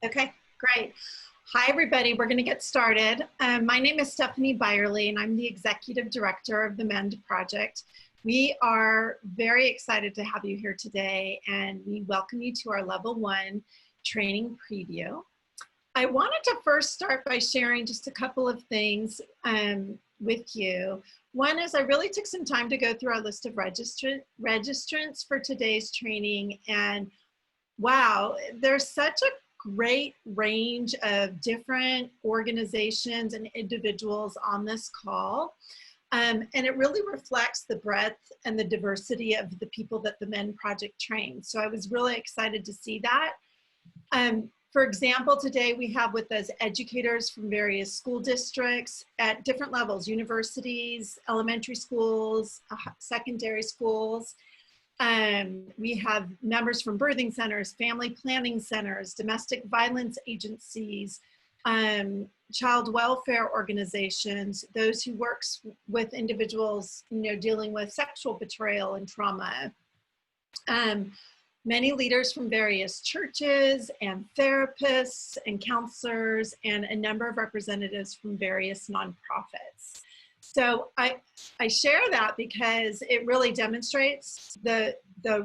Okay, great. Hi, everybody. We're going to get started. My name is Stephanie Byerly, and I'm the Executive Director of the M3ND Project. We are very excited to have you here today, and we welcome you to our Level 1 training preview. I wanted to first start by sharing just a couple of things with you. One is I really took some time to go through our list of registrants for today's training, and wow, there's such a great range of different organizations and individuals on this call. And it really reflects the breadth and the diversity of the people that the M3ND Project trains. So I was really excited to see that. For example, today we have with us educators from various school districts at different levels, universities, elementary schools, secondary schools. We have members from birthing centers, family planning centers, domestic violence agencies, child welfare organizations, those who work with individuals, dealing with sexual betrayal and trauma. Many leaders from various churches and therapists and counselors, and a number of representatives from various nonprofits. So I share that because it really demonstrates the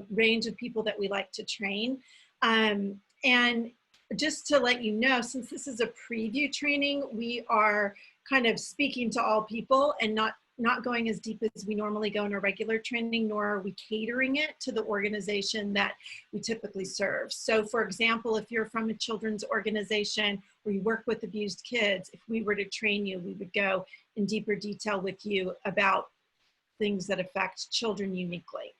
range of people that we like to train. And just to let you know, since this is a preview training, we are kind of speaking to all people and not going as deep as we normally go in a regular training, nor are we catering it to the organization that we typically serve. So for example, if you're from a children's organization or you work with abused kids, if we were to train you, we would go in deeper detail with you about things that affect children uniquely.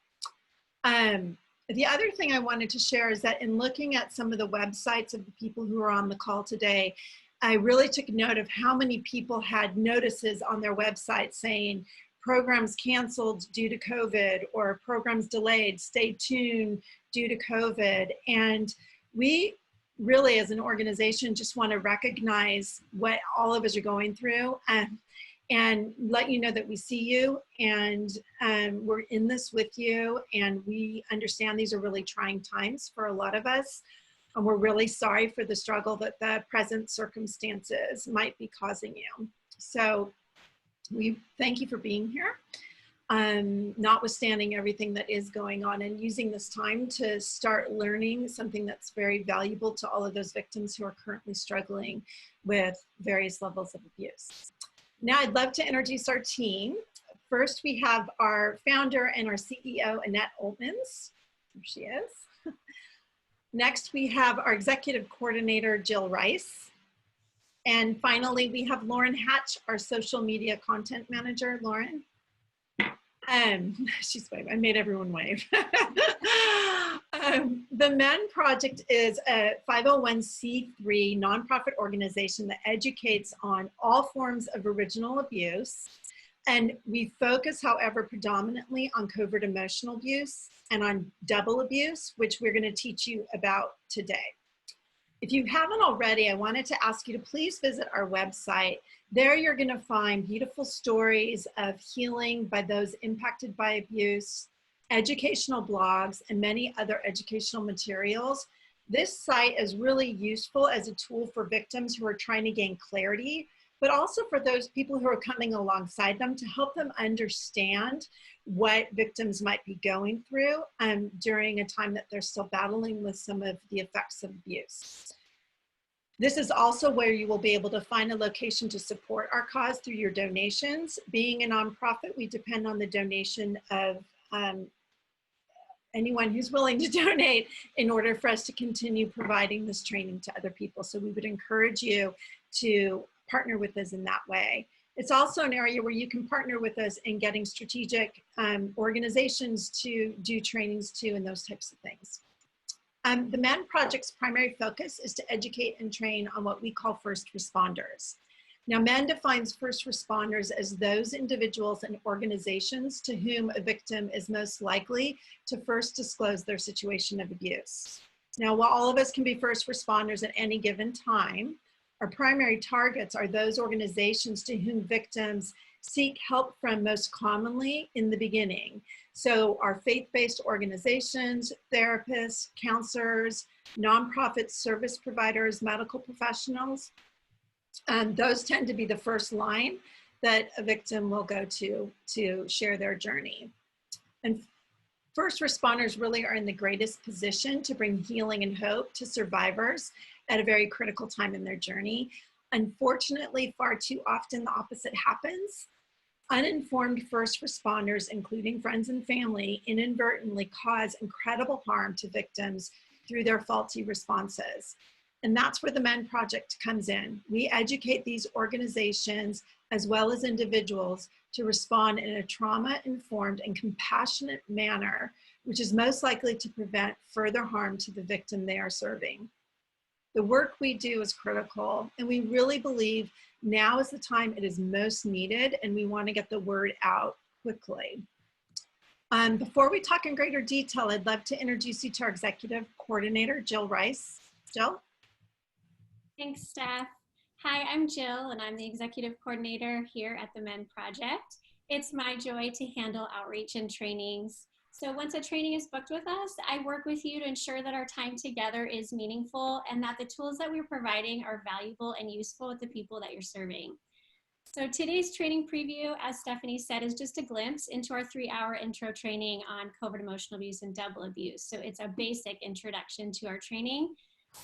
The other thing I wanted to share is that in looking at some of the websites of the people who are on the call today, I really took note of how many people had notices on their website saying programs canceled due to COVID or programs delayed, stay tuned due to COVID. And we really, as an organization, just want to recognize what all of us are going through and let you know that we see you and we're in this with you, and we understand these are really trying times for a lot of us. And we're really sorry for the struggle that the present circumstances might be causing you. So we thank you for being here, notwithstanding everything that is going on, and using this time to start learning something that's very valuable to all of those victims who are currently struggling with various levels of abuse. Now I'd love to introduce our team. First, we have our founder and our CEO, Annette Oltmans. There she is. Next, we have our executive coordinator, Jill Rice. And finally, we have Lauren Hatch, our social media content manager. Lauren. She's waving. I made everyone wave. The M3ND Project is a 501c3 nonprofit organization that educates on all forms of original abuse. And we focus, however, predominantly on covert emotional abuse and on double abuse, which we're going to teach you about today. If you haven't already, I wanted to ask you to please visit our website. There you're going to find beautiful stories of healing by those impacted by abuse, educational blogs, and many other educational materials. This site is really useful as a tool for victims who are trying to gain clarity, but also for those people who are coming alongside them to help them understand what victims might be going through during a time that they're still battling with some of the effects of abuse. This is also where you will be able to find a location to support our cause through your donations. Being a nonprofit, we depend on the donation of anyone who's willing to donate in order for us to continue providing this training to other people. So we would encourage you to partner with us in that way. It's also an area where you can partner with us in getting strategic organizations to do trainings to and those types of things. The M3ND Project's primary focus is to educate and train on what we call first responders. Now, M3ND defines first responders as those individuals and organizations to whom a victim is most likely to first disclose their situation of abuse. Now, while all of us can be first responders at any given time, our primary targets are those organizations to whom victims seek help from most commonly in the beginning. So our faith-based organizations, therapists, counselors, nonprofit service providers, medical professionals, those tend to be the first line that a victim will go to share their journey. And first responders really are in the greatest position to bring healing and hope to survivors at a very critical time in their journey. Unfortunately, far too often the opposite happens. Uninformed first responders, including friends and family, inadvertently cause incredible harm to victims through their faulty responses. And that's where the M3ND Project comes in. We educate these organizations as well as individuals to respond in a trauma-informed and compassionate manner, which is most likely to prevent further harm to the victim they are serving. The work we do is critical, and we really believe now is the time it is most needed, and we want to get the word out quickly. Before we talk in greater detail, I'd love to introduce you to our executive coordinator, Jill Rice. Jill? Thanks, Steph. Hi, I'm Jill, and I'm the executive coordinator here at the M3ND Project. It's my joy to handle outreach and trainings. So once a training is booked with us, I work with you to ensure that our time together is meaningful and that the tools that we're providing are valuable and useful with the people that you're serving. So today's training preview, as Stephanie said, is just a glimpse into our 3-hour intro training on covert emotional abuse and double abuse. So it's a basic introduction to our training.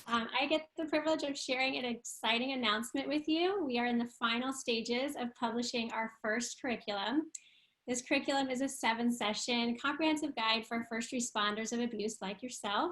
I get the privilege of sharing an exciting announcement with you. We are in the final stages of publishing our first curriculum. This curriculum is a 7-session comprehensive guide for first responders of abuse like yourself.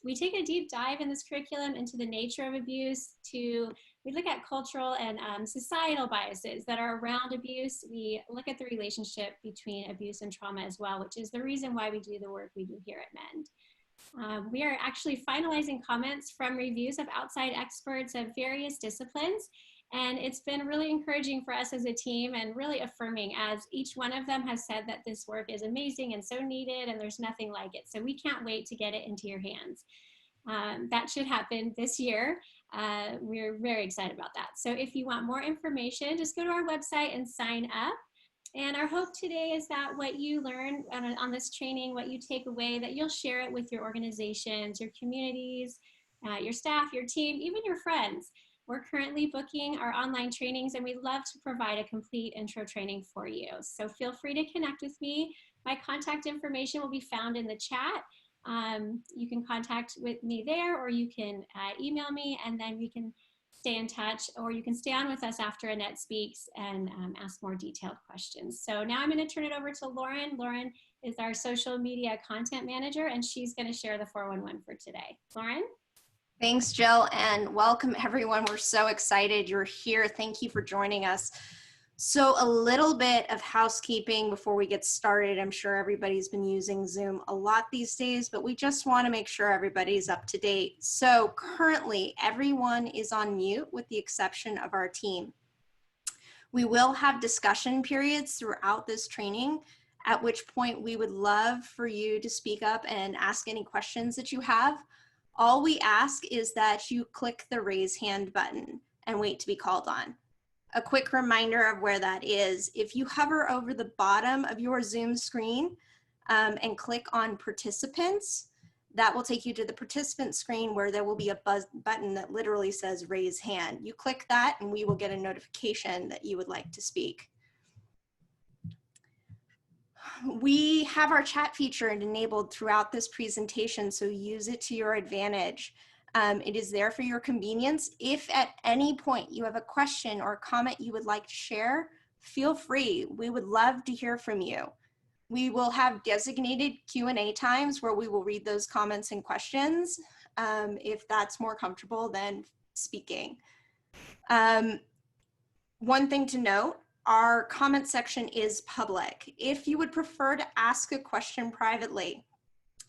We take a deep dive in this curriculum into the nature of abuse. We look at cultural and societal biases that are around abuse. We look at the relationship between abuse and trauma as well, which is the reason why we do the work we do here at M3ND. We are actually finalizing comments from reviews of outside experts of various disciplines, and it's been really encouraging for us as a team and really affirming, as each one of them has said that this work is amazing and so needed and there's nothing like it. So we can't wait to get it into your hands. That should happen this year. We're very excited about that. So if you want more information, just go to our website and sign up. And our hope today is that what you learn on this training, what you take away, that you'll share it with your organizations, your communities, your staff, your team, even your friends. We're currently booking our online trainings, and we love to provide a complete intro training for you. So feel free to connect with me. My contact information will be found in the chat. You can contact with me there, or you can email me, and then we can stay in touch, or you can stay on with us after Annette speaks and ask more detailed questions. So now I'm going to turn it over to Lauren. Lauren is our social media content manager, and she's going to share the 411 for today. Lauren? Thanks, Jill, and welcome everyone. We're so excited you're here. Thank you for joining us. So a little bit of housekeeping before we get started. I'm sure everybody's been using Zoom a lot these days, but we just want to make sure everybody's up to date. So currently, everyone is on mute with the exception of our team. We will have discussion periods throughout this training, at which point we would love for you to speak up and ask any questions that you have. All we ask is that you click the raise hand button and wait to be called on. A quick reminder of where that is: if you hover over the bottom of your Zoom screen and click on participants, that will take you to the participant screen where there will be a button that literally says raise hand. You click that and we will get a notification that you would like to speak. We have our chat feature enabled throughout this presentation, so use it to your advantage. It is there for your convenience. If at any point you have a question or a comment you would like to share, feel free. We would love to hear from you. We will have designated Q&A times where we will read those comments and questions if that's more comfortable than speaking. One thing to note: our comment section is public. If you would prefer to ask a question privately,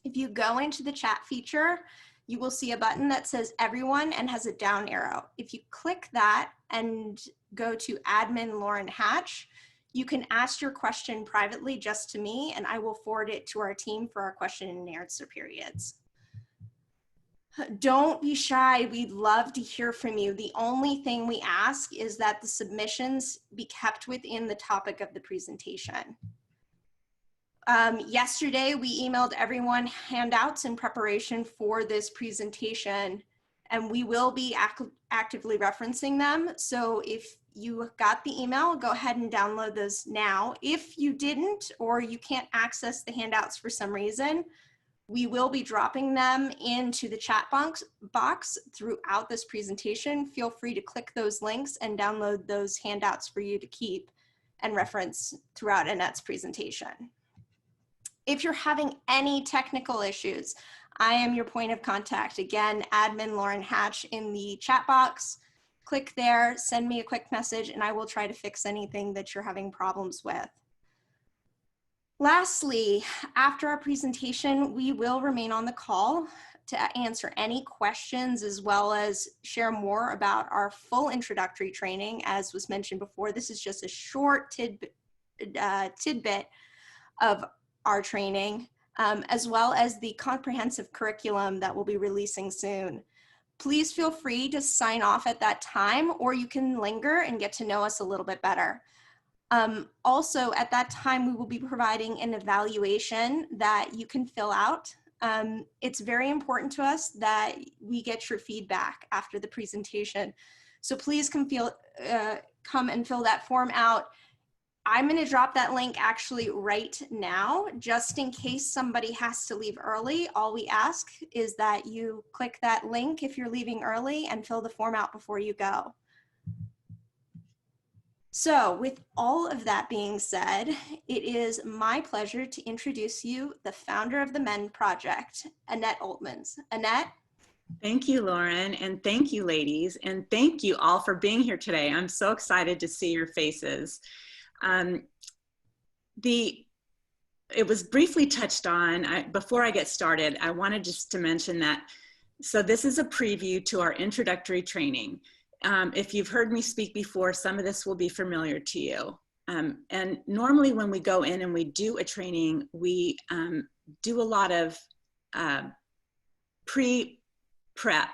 if you go into the chat feature, you will see a button that says everyone and has a down arrow. If you click that and go to admin Lauren Hatch, you can ask your question privately just to me, and I will forward it to our team for our question and answer periods. Don't be shy. We'd love to hear from you. The only thing we ask is that the submissions be kept within the topic of the presentation. Yesterday, we emailed everyone handouts in preparation for this presentation, and we will be actively referencing them. So if you got the email, go ahead and download those now. If you didn't, or you can't access the handouts for some reason, we will be dropping them into the chat box throughout this presentation. Feel free to click those links and download those handouts for you to keep and reference throughout Annette's presentation. If you're having any technical issues, I am your point of contact. Again, admin Lauren Hatch in the chat box. Click there, send me a quick message, and I will try to fix anything that you're having problems with. Lastly, after our presentation, we will remain on the call to answer any questions as well as share more about our full introductory training. As was mentioned before, this is just a short tidbit of our training, as well as the comprehensive curriculum that we'll be releasing soon. Please feel free to sign off at that time, or you can linger and get to know us a little bit better. Also, at that time, we will be providing an evaluation that you can fill out. It's very important to us that we get your feedback after the presentation. So please come and fill that form out. I'm going to drop that link actually right now, just in case somebody has to leave early. All we ask is that you click that link if you're leaving early and fill the form out before you go. So with all of that being said, it is my pleasure to introduce you the founder of the M3ND Project, Annette Oltmans. Annette? Thank you, Lauren, and thank you, ladies, and thank you all for being here today. I'm so excited to see your faces. It was briefly touched on, before I get started, I wanted just to mention that, so this is a preview to our introductory training. If you've heard me speak before, some of this will be familiar to you. And normally when we go in and we do a training, we do a lot of pre-prep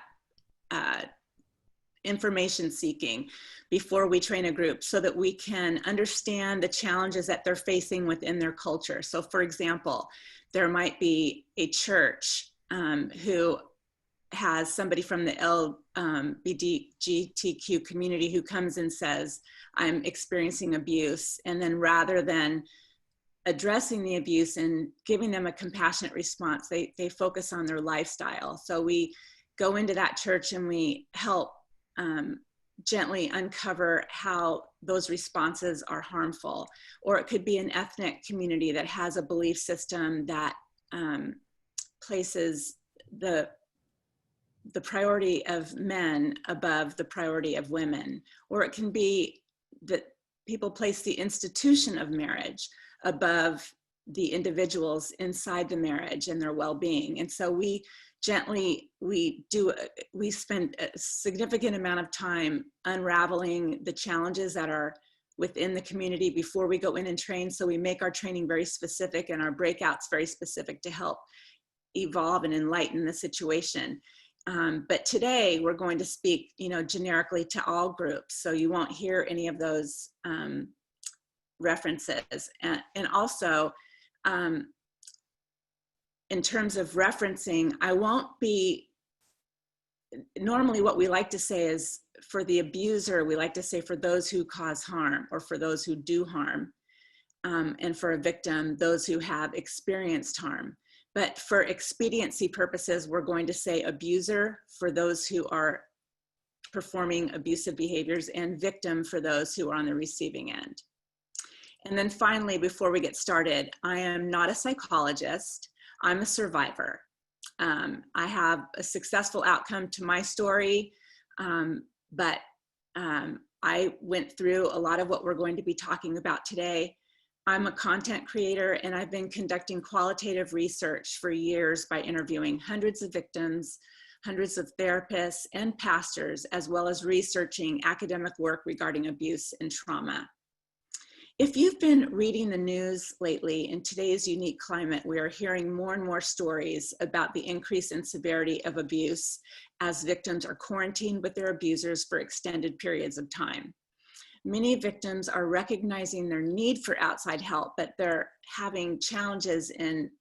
information seeking before we train a group so that we can understand the challenges that they're facing within their culture. So for example, there might be a church who has somebody from the LGBTQ community who comes and says, I'm experiencing abuse. And then rather than addressing the abuse and giving them a compassionate response, they focus on their lifestyle. So we go into that church and we help gently uncover how those responses are harmful. Or it could be an ethnic community that has a belief system that places the priority of men above the priority of women. Or it can be that people place the institution of marriage above the individuals inside the marriage and their well-being. And so we spend a significant amount of time unraveling the challenges that are within the community before we go in and train. So we make our training very specific and our breakouts very specific to help evolve and enlighten the situation. But today we're going to speak, generically to all groups. So you won't hear any of those references. And also, in terms of referencing, I won't be, normally what we like to say is for the abuser, we like to say for those who cause harm or for those who do harm. And for a victim, those who have experienced harm. But for expediency purposes, we're going to say abuser for those who are performing abusive behaviors and victim for those who are on the receiving end. And then finally, before we get started, I am not a psychologist. I'm a survivor. I have a successful outcome to my story, but I went through a lot of what we're going to be talking about today. I'm a content creator, and I've been conducting qualitative research for years by interviewing hundreds of victims, hundreds of therapists and pastors, as well as researching academic work regarding abuse and trauma. If you've been reading the news lately, in today's unique climate, we are hearing more and more stories about the increase in severity of abuse as victims are quarantined with their abusers for extended periods of time. Many victims are recognizing their need for outside help, but they're having challenges in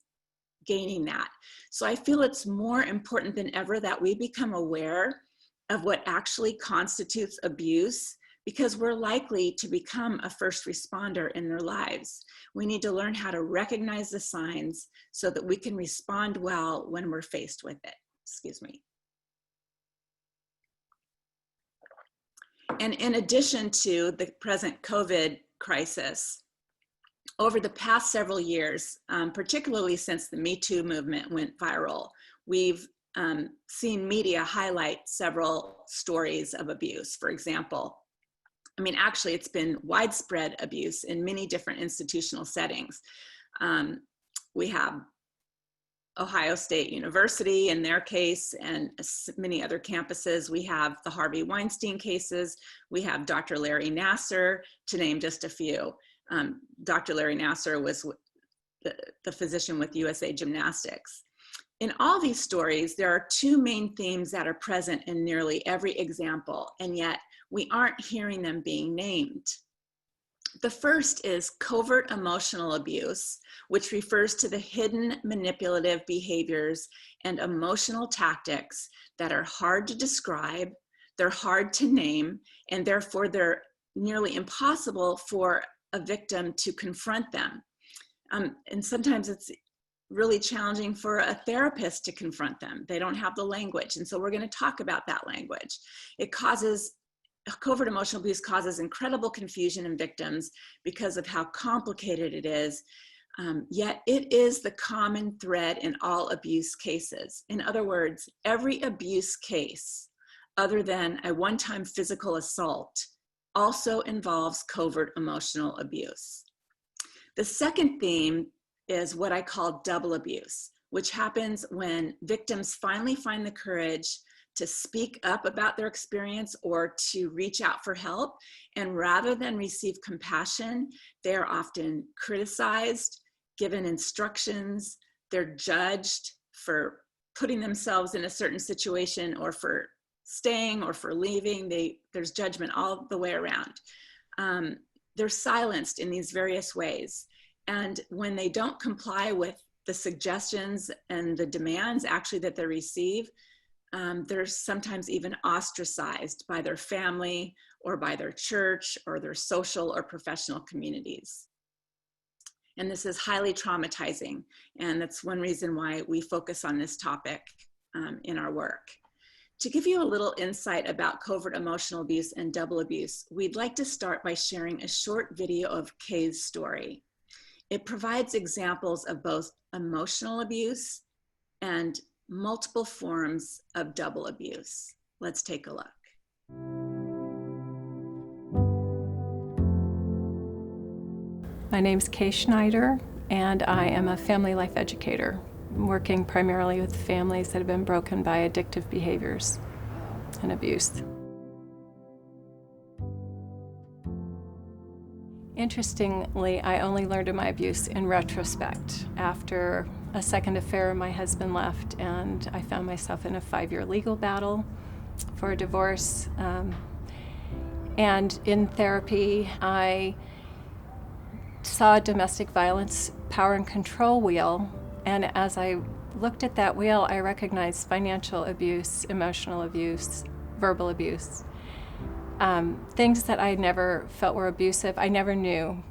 gaining that. So I feel it's more important than ever that we become aware of what actually constitutes abuse, because we're likely to become a first responder in their lives. We need to learn how to recognize the signs so that we can respond well when we're faced with it. Excuse me. And in addition to the present COVID crisis, over the past several years, particularly since the Me Too movement went viral, we've seen media highlight several stories of abuse. For example, actually it's been widespread abuse in many different institutional settings. We have Ohio State University in their case, and many other campuses. We have the Harvey Weinstein cases. We have Dr. Larry Nassar, to name just a few. Dr. Larry Nassar was the physician with USA Gymnastics. In all these stories, there are two main themes that are present in nearly every example, and yet we aren't hearing them being named. The first is covert emotional abuse, which refers to the hidden manipulative behaviors and emotional tactics that are hard to describe, they're hard to name, and therefore they're nearly impossible for a victim to confront them. And sometimes it's really challenging for a therapist to confront them. They don't have the language. And so we're going to talk about that language. Covert emotional abuse causes incredible confusion in victims because of how complicated it is. Yet it is the common thread in all abuse cases. In other words, every abuse case, other than a one-time physical assault, also involves covert emotional abuse. The second theme is what I call double abuse, which happens when victims finally find the courage to speak up about their experience or to reach out for help. And rather than receive compassion, they are often criticized, given instructions, they're judged for putting themselves in a certain situation or for staying or for leaving. There's judgment all the way around. They're silenced in these various ways. And when they don't comply with the suggestions and the demands actually that they receive, they're sometimes even ostracized by their family or by their church or their social or professional communities. And this is highly traumatizing. And that's one reason why we focus on this topic in our work. To give you a little insight about covert emotional abuse and double abuse, we'd like to start by sharing a short video of Kay's story. It provides examples of both emotional abuse and multiple forms of double abuse. Let's take a look. My name's Kay Schneider, and I am a family life educator, working primarily with families that have been broken by addictive behaviors and abuse. Interestingly, I only learned of my abuse in retrospect. After a second affair, my husband left, and I found myself in a 5-year legal battle for a divorce. And in therapy, I saw a domestic violence power and control wheel, and as I looked at that wheel, I recognized financial abuse, emotional abuse, verbal abuse. Things that I never felt were abusive, I never knew,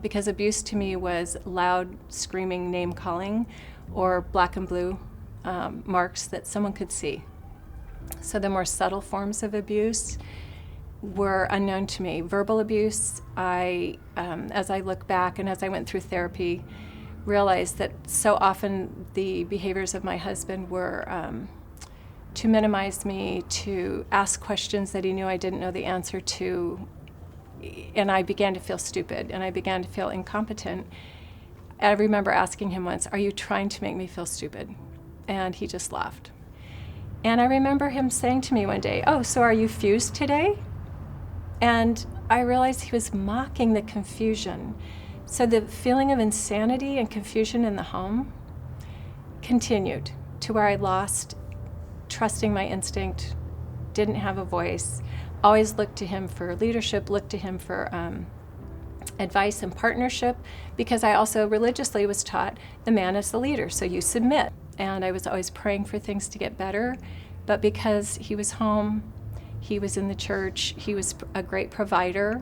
because abuse to me was loud, screaming name calling or black and blue marks that someone could see. So the more subtle forms of abuse were unknown to me. Verbal abuse, as I look back and as I went through therapy, realized that so often the behaviors of my husband were to minimize me, to ask questions that he knew I didn't know the answer to, and I began to feel stupid and I began to feel incompetent. I remember asking him once, "Are you trying to make me feel stupid?" And he just laughed. And I remember him saying to me one day, "Oh, so are you fused today?" And I realized he was mocking the confusion. So the feeling of insanity and confusion in the home continued to where I lost trusting my instinct, didn't have a voice, always looked to him for leadership, looked to him for advice and partnership, because I also religiously was taught the man is the leader, so you submit. And I was always praying for things to get better, but because he was home, he was in the church, he was a great provider,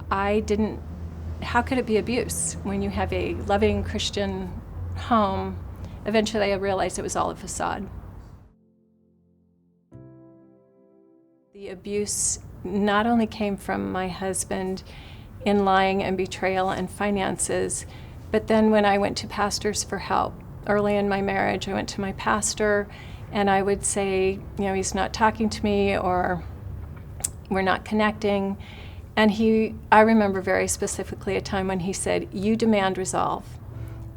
how could it be abuse when you have a loving Christian home? Eventually I realized it was all a facade. The abuse not only came from my husband in lying and betrayal and finances, but then when I went to pastors for help early in my marriage, I went to my pastor and I would say, he's not talking to me or we're not connecting. And I remember very specifically a time when he said, you demand resolve.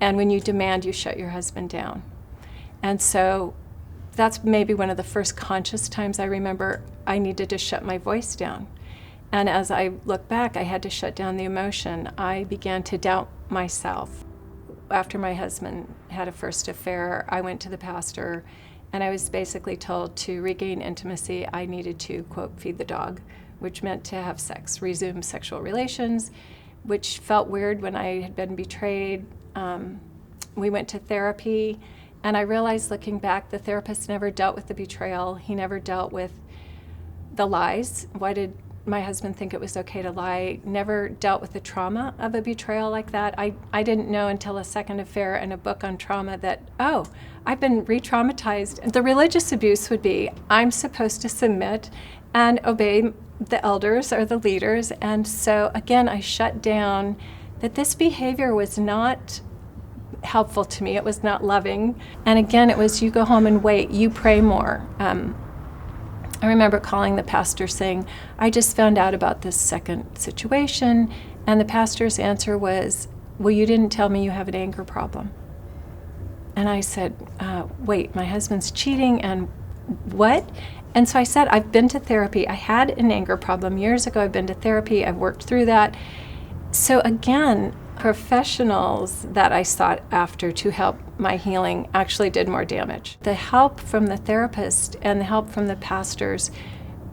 And when you demand, you shut your husband down. And so that's maybe one of the first conscious times I remember I needed to shut my voice down. And as I look back, I had to shut down the emotion. I began to doubt myself. After my husband had a first affair, I went to the pastor and I was basically told to regain intimacy, I needed to, quote, feed the dog, which meant to have sex, resume sexual relations, which felt weird when I had been betrayed. We went to therapy, and I realized looking back, the therapist never dealt with the betrayal. He never dealt with the lies. Why did my husband think it was okay to lie? Never dealt with the trauma of a betrayal like that. I didn't know until a second affair and a book on trauma that, oh, I've been re-traumatized. The religious abuse would be, I'm supposed to submit and obey the elders or the leaders. And so again, I shut down that this behavior was not helpful to me. It was not loving. And again, it was, you go home and wait, you pray more. I remember calling the pastor saying, I just found out about this second situation. And the pastor's answer was, well, you didn't tell me you have an anger problem. And I said, wait, my husband's cheating and what? And so I said, I've been to therapy. I had an anger problem years ago. I've been to therapy. I've worked through that. So again, professionals that I sought after to help my healing actually did more damage. The help from the therapist and the help from the pastors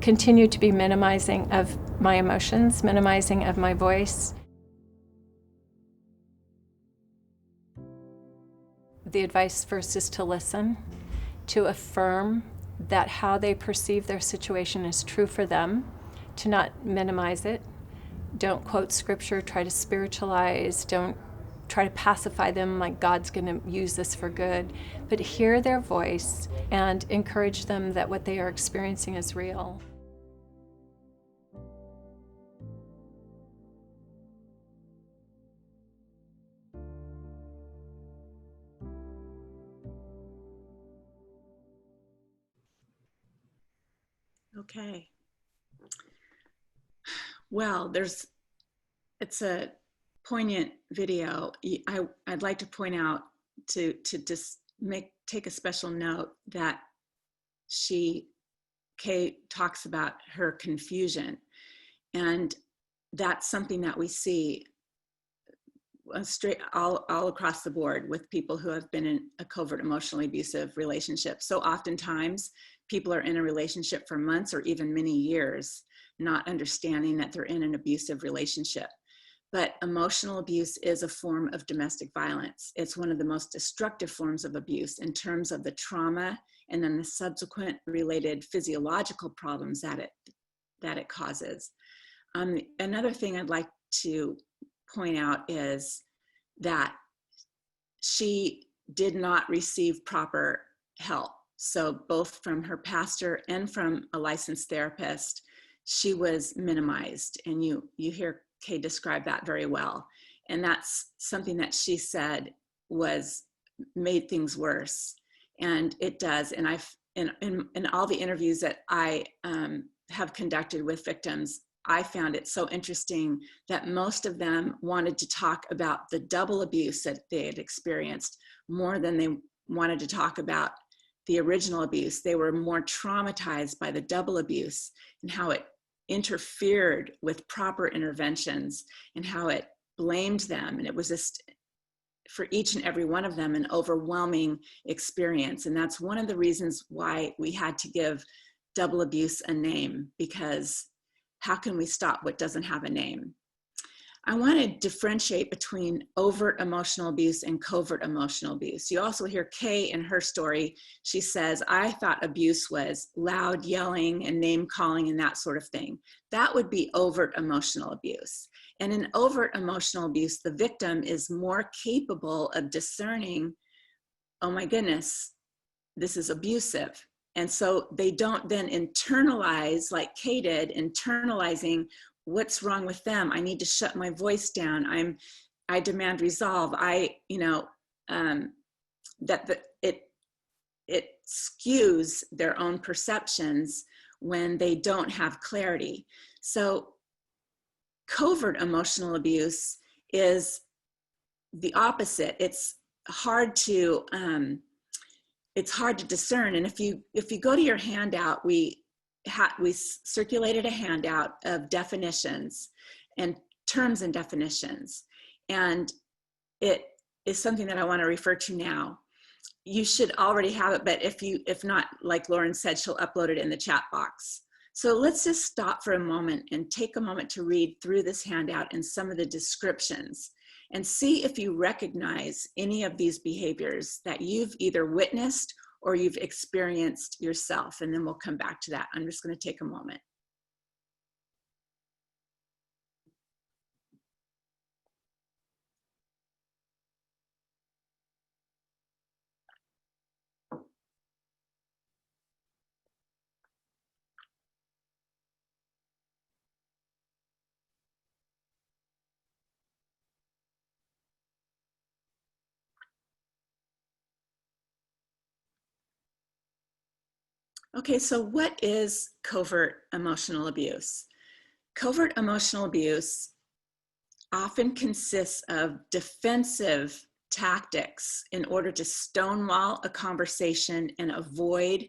continued to be minimizing of my emotions, minimizing of my voice. The advice first is to listen, to affirm that how they perceive their situation is true for them, to not minimize it. Don't quote scripture, try to spiritualize, don't try to pacify them like God's going to use this for good, but hear their voice and encourage them that what they are experiencing is real. Okay. Well, it's a poignant video. I'd like to point out to just take a special note that Kay talks about her confusion, and that's something that we see straight all across the board with people who have been in a covert emotionally abusive relationship. So oftentimes people are in a relationship for months or even many years, not understanding that they're in an abusive relationship. But emotional abuse is a form of domestic violence. It's one of the most destructive forms of abuse in terms of the trauma and then the subsequent related physiological problems that it causes. Another thing I'd like to point out is that she did not receive proper help. So both from her pastor and from a licensed therapist, she was minimized. And you hear Kay describe that very well. And that's something that she said made things worse. And it does. And in all the interviews that I have conducted with victims, I found it so interesting that most of them wanted to talk about the double abuse that they had experienced more than they wanted to talk about the original abuse. They were more traumatized by the double abuse and how it interfered with proper interventions and how it blamed them. And it was just, for each and every one of them, an overwhelming experience. And that's one of the reasons why we had to give double abuse a name, because how can we stop what doesn't have a name? I want to differentiate between overt emotional abuse and covert emotional abuse. You also hear Kay in her story. She says, I thought abuse was loud yelling and name calling and that sort of thing. That would be overt emotional abuse. And in overt emotional abuse, the victim is more capable of discerning, oh my goodness, this is abusive. And so they don't then internalize, like Kay did, internalizing what's wrong with them. I need to shut my voice down. I demand resolve. It skews their own perceptions when they don't have clarity. So covert emotional abuse is the opposite. It's hard to discern. And if you go to your handout, we circulated a handout of definitions and terms and definitions. And it is something that I want to refer to now. You should already have it, but if not, like Lauren said, she'll upload it in the chat box. So let's just stop for a moment and take a moment to read through this handout and some of the descriptions and see if you recognize any of these behaviors that you've either witnessed or you've experienced yourself. And then we'll come back to that. I'm just going to take a moment. Okay, so what is covert emotional abuse? Covert emotional abuse often consists of defensive tactics in order to stonewall a conversation and avoid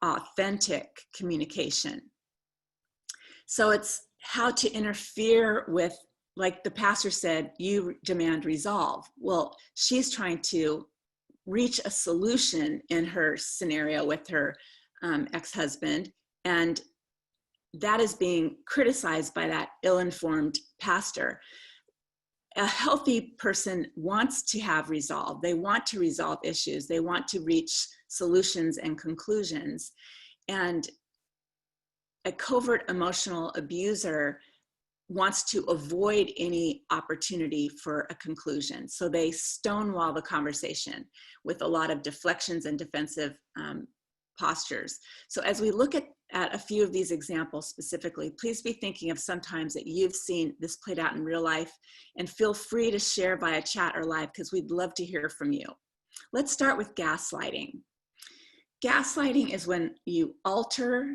authentic communication. So it's how to interfere with, like the pastor said, you demand resolve. Well, she's trying to reach a solution in her scenario with her ex-husband, and that is being criticized by that ill-informed pastor. A healthy person wants to have resolve. They want to resolve issues. They want to reach solutions and conclusions. And a covert emotional abuser wants to avoid any opportunity for a conclusion. So they stonewall the conversation with a lot of deflections and defensive postures. So as we look at a few of these examples specifically, please be thinking of sometimes that you've seen this played out in real life, and feel free to share via chat or live, because we'd love to hear from you. Let's start with gaslighting. Gaslighting is when you alter,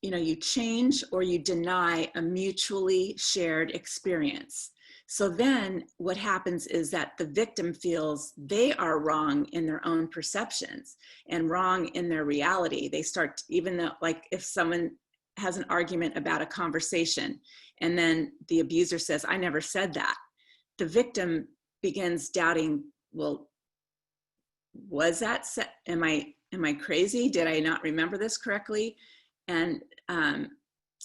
you change or you deny a mutually shared experience. So then what happens is that the victim feels they are wrong in their own perceptions and wrong in their reality. They start, even though, like if someone has an argument about a conversation and then the abuser says, I never said that, the victim begins doubting, well, was that said? Am I crazy? Did I not remember this correctly? And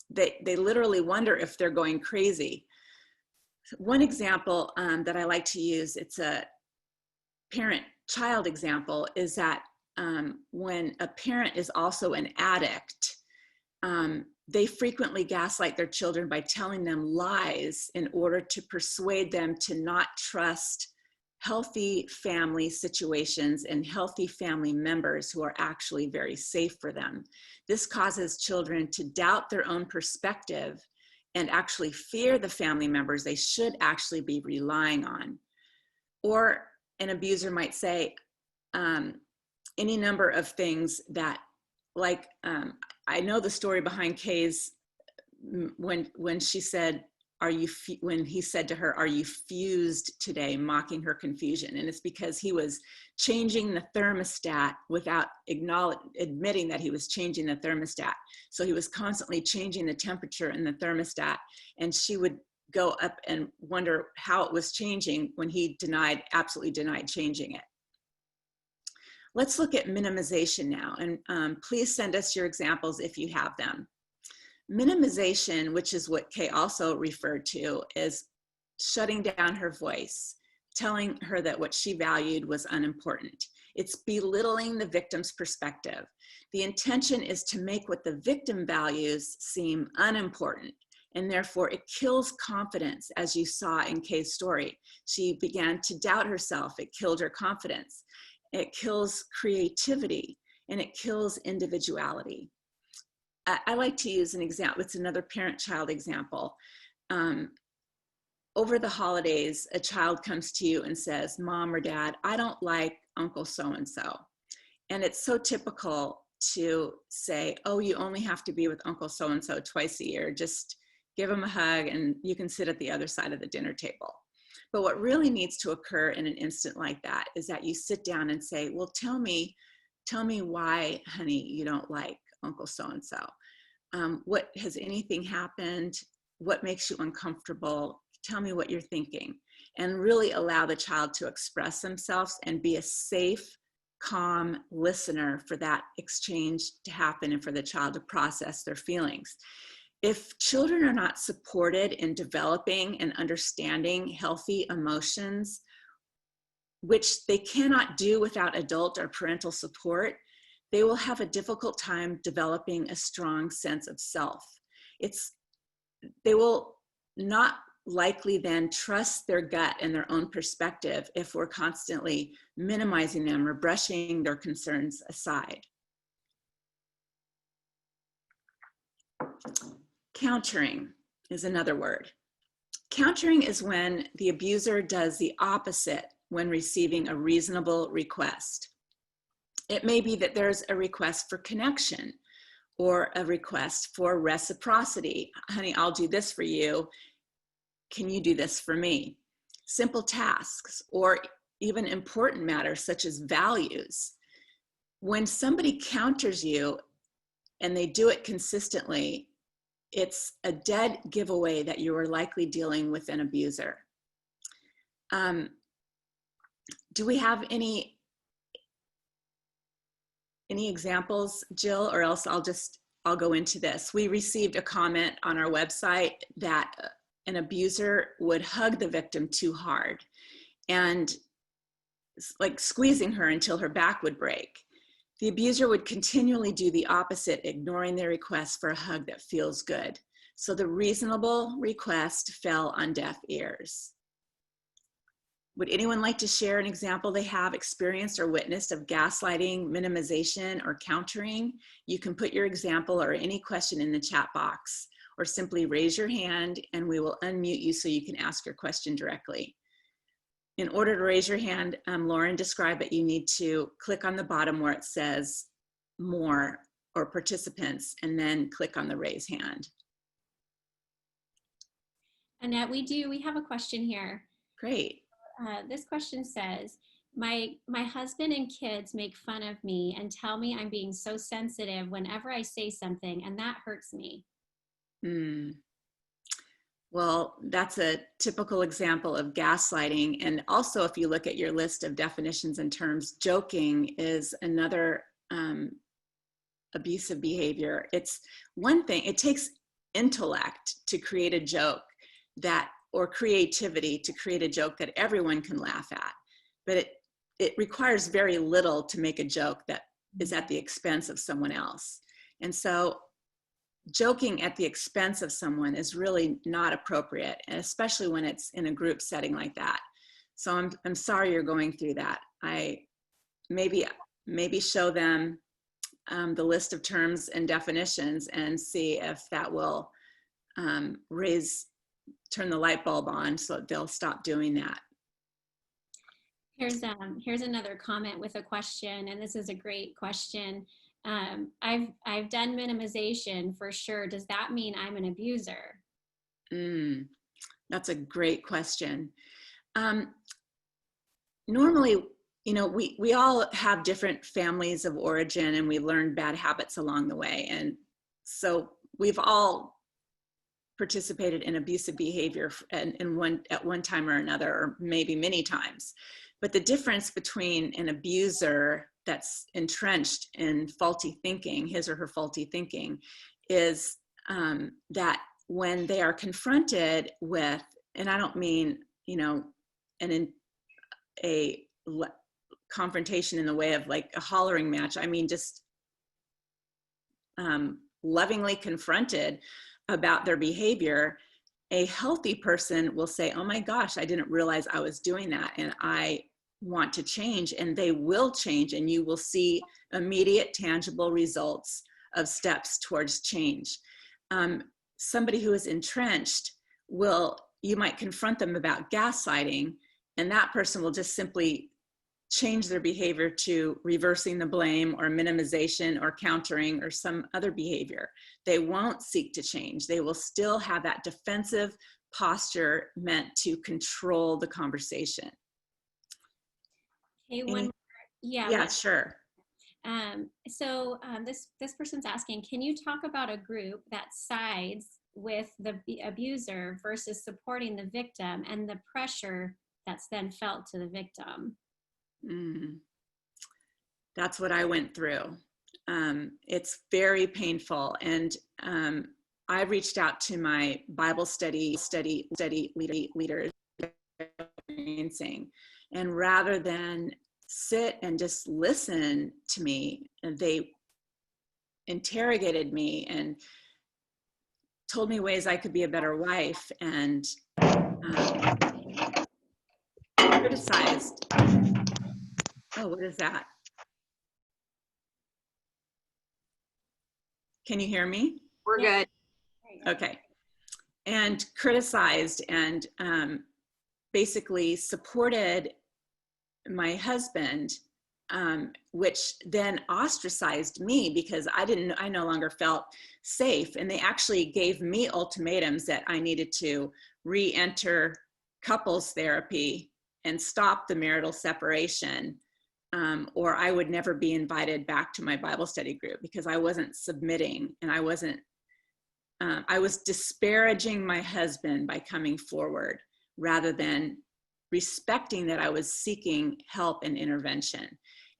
they literally wonder if they're going crazy. One example that I like to use, it's a parent-child example, is that when a parent is also an addict, they frequently gaslight their children by telling them lies in order to persuade them to not trust healthy family situations and healthy family members who are actually very safe for them. This causes children to doubt their own perspective and actually fear the family members they should actually be relying on. Or an abuser might say any number of things that, like, I know the story behind Kay's, when she said, when he said to her, "Are you fused today?" mocking her confusion. And it's because he was changing the thermostat without admitting that he was changing the thermostat. So he was constantly changing the temperature in the thermostat, and she would go up and wonder how it was changing when he absolutely denied changing it. Let's look at minimization now, and please send us your examples if you have them. Minimization, which is what Kay also referred to, is shutting down her voice, telling her that what she valued was unimportant. It's belittling the victim's perspective. The intention is to make what the victim values seem unimportant, and therefore it kills confidence, as you saw in Kay's story. She began to doubt herself. It killed her confidence. It kills creativity, and it kills individuality. I like to use an example. It's another parent-child example. Over the holidays, a child comes to you and says, "Mom or Dad, I don't like Uncle so-and-so." And it's so typical to say, "Oh, you only have to be with Uncle so-and-so twice a year. Just give him a hug and you can sit at the other side of the dinner table." But what really needs to occur in an instant like that is that you sit down and say, "Well, tell me why, honey, you don't like Uncle so-and-so. What has anything happened? What makes you uncomfortable? Tell me what you're thinking." And really allow the child to express themselves and be a safe, calm listener for that exchange to happen and for the child to process their feelings. If children are not supported in developing and understanding healthy emotions, which they cannot do without adult or parental support, they will have a difficult time developing a strong sense of self. They will not likely then trust their gut and their own perspective if we're constantly minimizing them or brushing their concerns aside. Countering is another word. Countering is when the abuser does the opposite when receiving a reasonable request. It may be that there's a request for connection or a request for reciprocity. "Honey, I'll do this for you. Can you do this for me?" Simple tasks, or even important matters such as values. When somebody counters you and they do it consistently, it's a dead giveaway that you are likely dealing with an abuser. Do we have any examples, Jill, or else I'll go into this. We received a comment on our website that an abuser would hug the victim too hard and like squeezing her until her back would break. The abuser would continually do the opposite, ignoring their request for a hug that feels good. So the reasonable request fell on deaf ears. Would anyone like to share an example they have experienced or witnessed of gaslighting, minimization, or countering? You can put your example or any question in the chat box, or simply raise your hand and we will unmute you so you can ask your question directly. In order to raise your hand, Lauren described that you need to click on the bottom where it says more or participants and then click on the raise hand. Annette, we have a question here. Great. This question says, my husband and kids make fun of me and tell me I'm being so sensitive whenever I say something, and that hurts me. Well, that's a typical example of gaslighting. And also, if you look at your list of definitions and terms, joking is another abusive behavior. It's one thing, it takes intellect to create a joke or creativity to create a joke that everyone can laugh at. But it requires very little to make a joke that is at the expense of someone else. And so joking at the expense of someone is really not appropriate, and especially when it's in a group setting like that. So I'm sorry you're going through that. I maybe show them the list of terms and definitions and see if that will turn the light bulb on so they'll stop doing that. Here's another comment with a question, and this is a great question. I've done minimization for sure. Does that mean I'm an abuser? That's a great question. Normally, you know, we all have different families of origin, and we learn bad habits along the way. And so we've all participated in abusive behavior at one time or another, or maybe many times. But the difference between an abuser that's entrenched in faulty thinking, his or her faulty thinking, is that when they are confronted with, and I don't mean, you know, a confrontation in the way of like a hollering match, I mean just lovingly confronted about their behavior, a healthy person will say, oh my gosh, I didn't realize I was doing that, and I want to change. And they will change, and you will see immediate tangible results of steps towards change. Somebody who is entrenched you might confront them about gaslighting, and that person will just simply change their behavior to reversing the blame or minimization or countering or some other behavior. They won't seek to change. They will still have that defensive posture meant to control the conversation. Okay, one more. Yeah, sure. This person's asking, can you talk about a group that sides with the abuser versus supporting the victim and the pressure that's then felt to the victim? That's what I went through. It's very painful. And I reached out to my Bible study leaders, and rather than sit and just listen to me, they interrogated me and told me ways I could be a better wife, and criticized. Oh, what is that? Can you hear me? We're good. Okay. And criticized and basically supported my husband, which then ostracized me because I no longer felt safe. And they actually gave me ultimatums that I needed to re-enter couples therapy and stop the marital separation, or I would never be invited back to my Bible study group because I wasn't submitting, and I was disparaging my husband by coming forward rather than respecting that I was seeking help and intervention.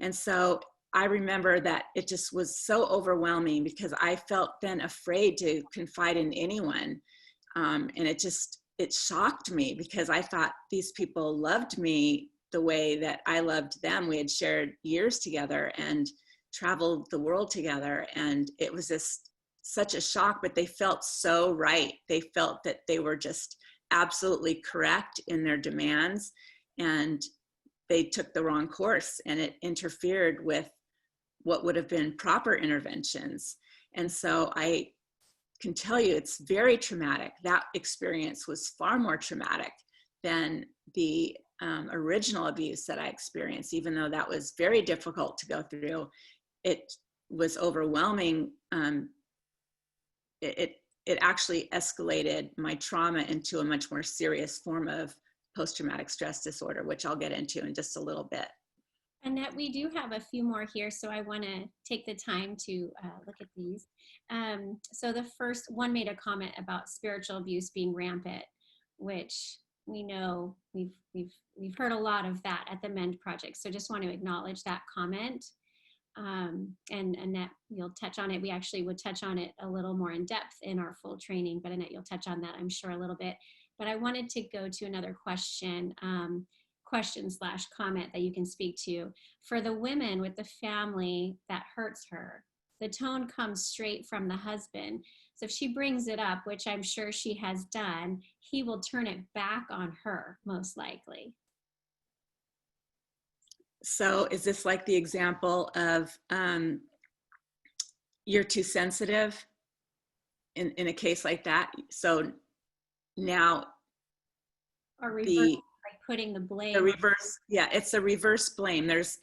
And so I remember that it just was so overwhelming because I felt then afraid to confide in anyone. And it shocked me because I thought these people loved me the way that I loved them. We had shared years together and traveled the world together. And it was just such a shock, but they felt so right. They felt that they were just absolutely correct in their demands, and they took the wrong course, and it interfered with what would have been proper interventions. And so I can tell you it's very traumatic. That experience was far more traumatic than the original abuse that I experienced, even though that was very difficult to go through. It was overwhelming. It actually escalated my trauma into a much more serious form of post-traumatic stress disorder, which I'll get into in just a little bit. Annette, we do have a few more here, so I want to take the time to look at these. So the first one made a comment about spiritual abuse being rampant, which we know we've heard a lot of that at the M3ND Project. So just want to acknowledge that comment. And Annette, you'll touch on it. We actually would touch on it a little more in depth in our full training, but Annette, you'll touch on that, I'm sure, a little bit. But I wanted to go to another question, question/comment that you can speak to. For the women with the family that hurts her, the tone comes straight from the husband. So if she brings it up, which I'm sure she has done, he will turn it back on her, most likely. So is this like the example of you're too sensitive in a case like that? So now or reverse, like putting the blame. The reverse, yeah, it's a reverse blame. There's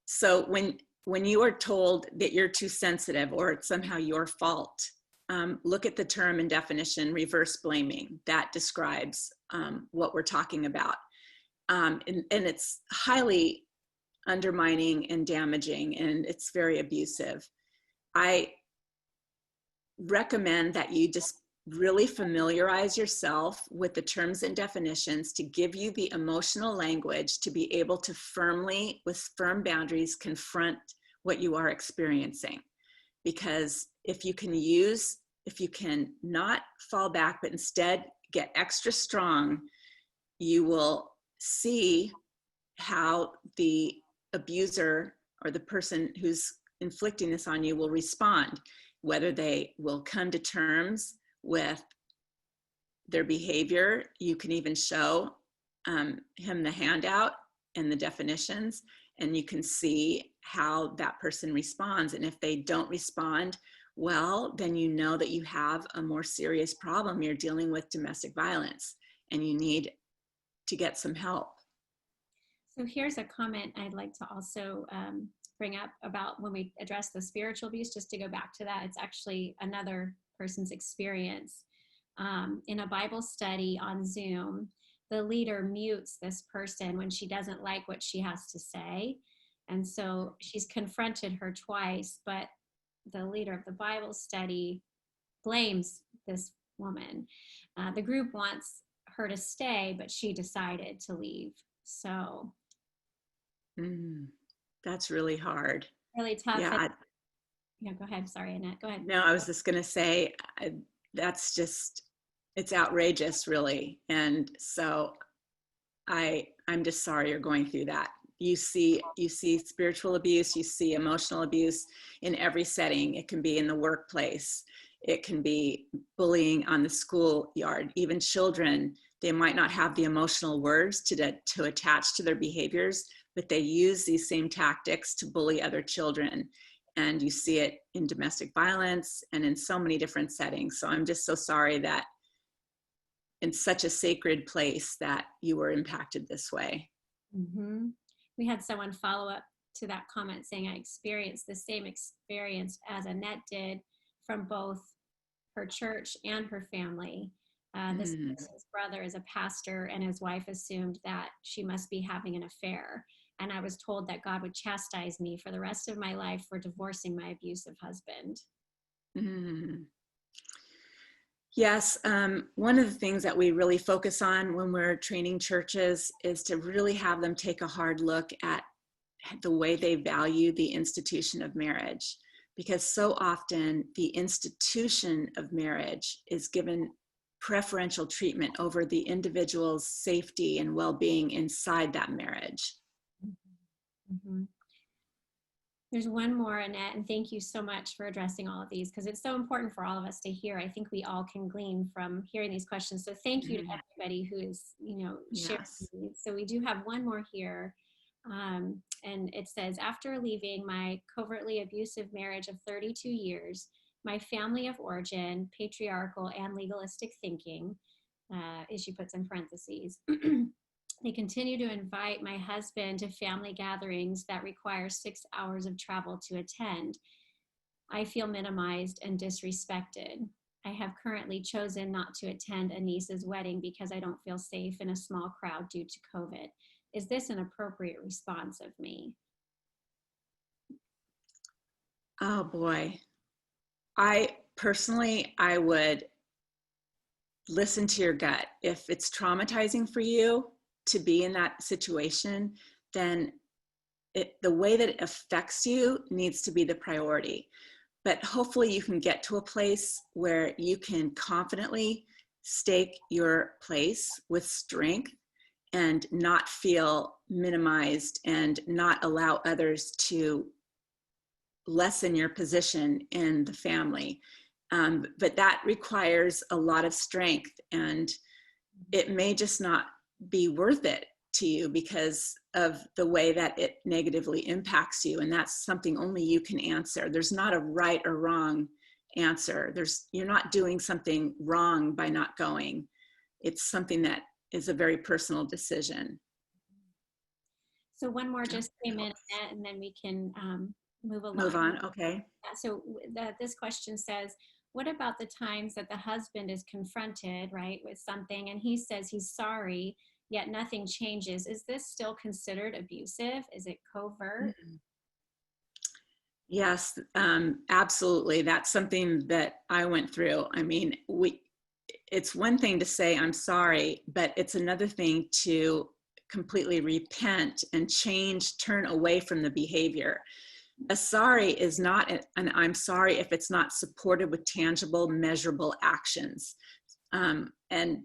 so when you are told that you're too sensitive or it's somehow your fault, look at the term and definition, reverse blaming. That describes what we're talking about. And it's highly undermining and damaging, and it's very abusive. I recommend that you just really familiarize yourself with the terms and definitions to give you the emotional language to be able to firmly, with firm boundaries, confront what you are experiencing. Because if you can not fall back, but instead get extra strong, you will see how the abuser or the person who's inflicting this on you will respond, whether they will come to terms with their behavior. You can even show him the handout and the definitions, and you can see how that person responds. And if they don't respond well, then you know that you have a more serious problem. You're dealing with domestic violence and you need to get some help. So here's a comment I'd like to also bring up about when we address the spiritual abuse, just to go back to that. It's actually another person's experience. In a Bible study on Zoom, the leader mutes this person when she doesn't like what she has to say. And so she's confronted her twice, but the leader of the Bible study blames this woman. The group wants her to stay, but she decided to leave. So that's really hard. Really tough. Yeah. Yeah, go ahead. Sorry, Annette, go ahead. No, I was just going to say, that's just, it's outrageous, really. And so I'm just sorry you're going through that. You see spiritual abuse, you see emotional abuse in every setting. It can be in the workplace. It can be bullying on the schoolyard. Even children, they might not have the emotional words to attach to their behaviors, but they use these same tactics to bully other children. And you see it in domestic violence and in so many different settings. So I'm just so sorry that in such a sacred place that you were impacted this way. Mm-hmm. We had someone follow up to that comment saying, I experienced the same experience as Annette did from both her church and her family. This person's brother is a pastor, and his wife assumed that she must be having an affair. And I was told that God would chastise me for the rest of my life for divorcing my abusive husband. Yes, one of the things that we really focus on when we're training churches is to really have them take a hard look at the way they value the institution of marriage. Because so often the institution of marriage is given preferential treatment over the individual's safety and well-being inside that marriage. Mm-hmm. There's one more, Annette, and thank you so much for addressing all of these, because it's so important for all of us to hear. I think we all can glean from hearing these questions. So thank you to everybody who is, sharing these. So we do have one more here. And it says, after leaving my covertly abusive marriage of 32 years, my family of origin, patriarchal and legalistic thinking, as she puts in parentheses, they continue to invite my husband to family gatherings that require 6 hours of travel to attend. I feel minimized and disrespected. I have currently chosen not to attend a niece's wedding because I don't feel safe in a small crowd due to COVID. Is this an appropriate response of me? Oh boy. I would listen to your gut. If it's traumatizing for you to be in that situation, then the way that it affects you needs to be the priority. But hopefully you can get to a place where you can confidently stake your place with strength and not feel minimized and not allow others to lessen your position in the family. But that requires a lot of strength, and it may just not be worth it to you because of the way that it negatively impacts you. And that's something only you can answer. There's not a right or wrong answer. You're not doing something wrong by not going. It's something that is a very personal decision. So one more just came in, and then we can move along. Move on, okay. So this question says, what about the times that the husband is confronted, right, with something and he says he's sorry, yet nothing changes? Is this still considered abusive? Is it covert? Yes, absolutely. That's something that I went through. I mean, it's one thing to say, I'm sorry, but it's another thing to completely repent and change, turn away from the behavior. A sorry is not an I'm sorry if it's not supported with tangible, measurable actions. And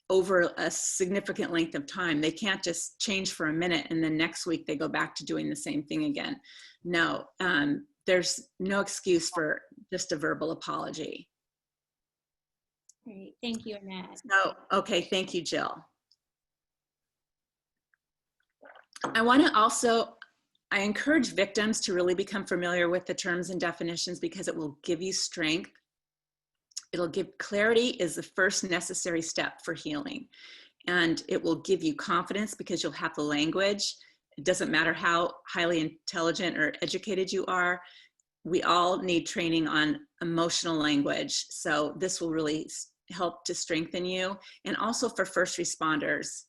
over a significant length of time, they can't just change for a minute and then next week they go back to doing the same thing again. No, there's no excuse for just a verbal apology. Great, thank you, Annette. So, okay, thank you, Jill. I want to also, I encourage victims to really become familiar with the terms and definitions because it will give you strength. It'll give clarity is the first necessary step for healing. And it will give you confidence because you'll have the language. It doesn't matter how highly intelligent or educated you are. We all need training on emotional language. So this will really help to strengthen you. And also for first responders,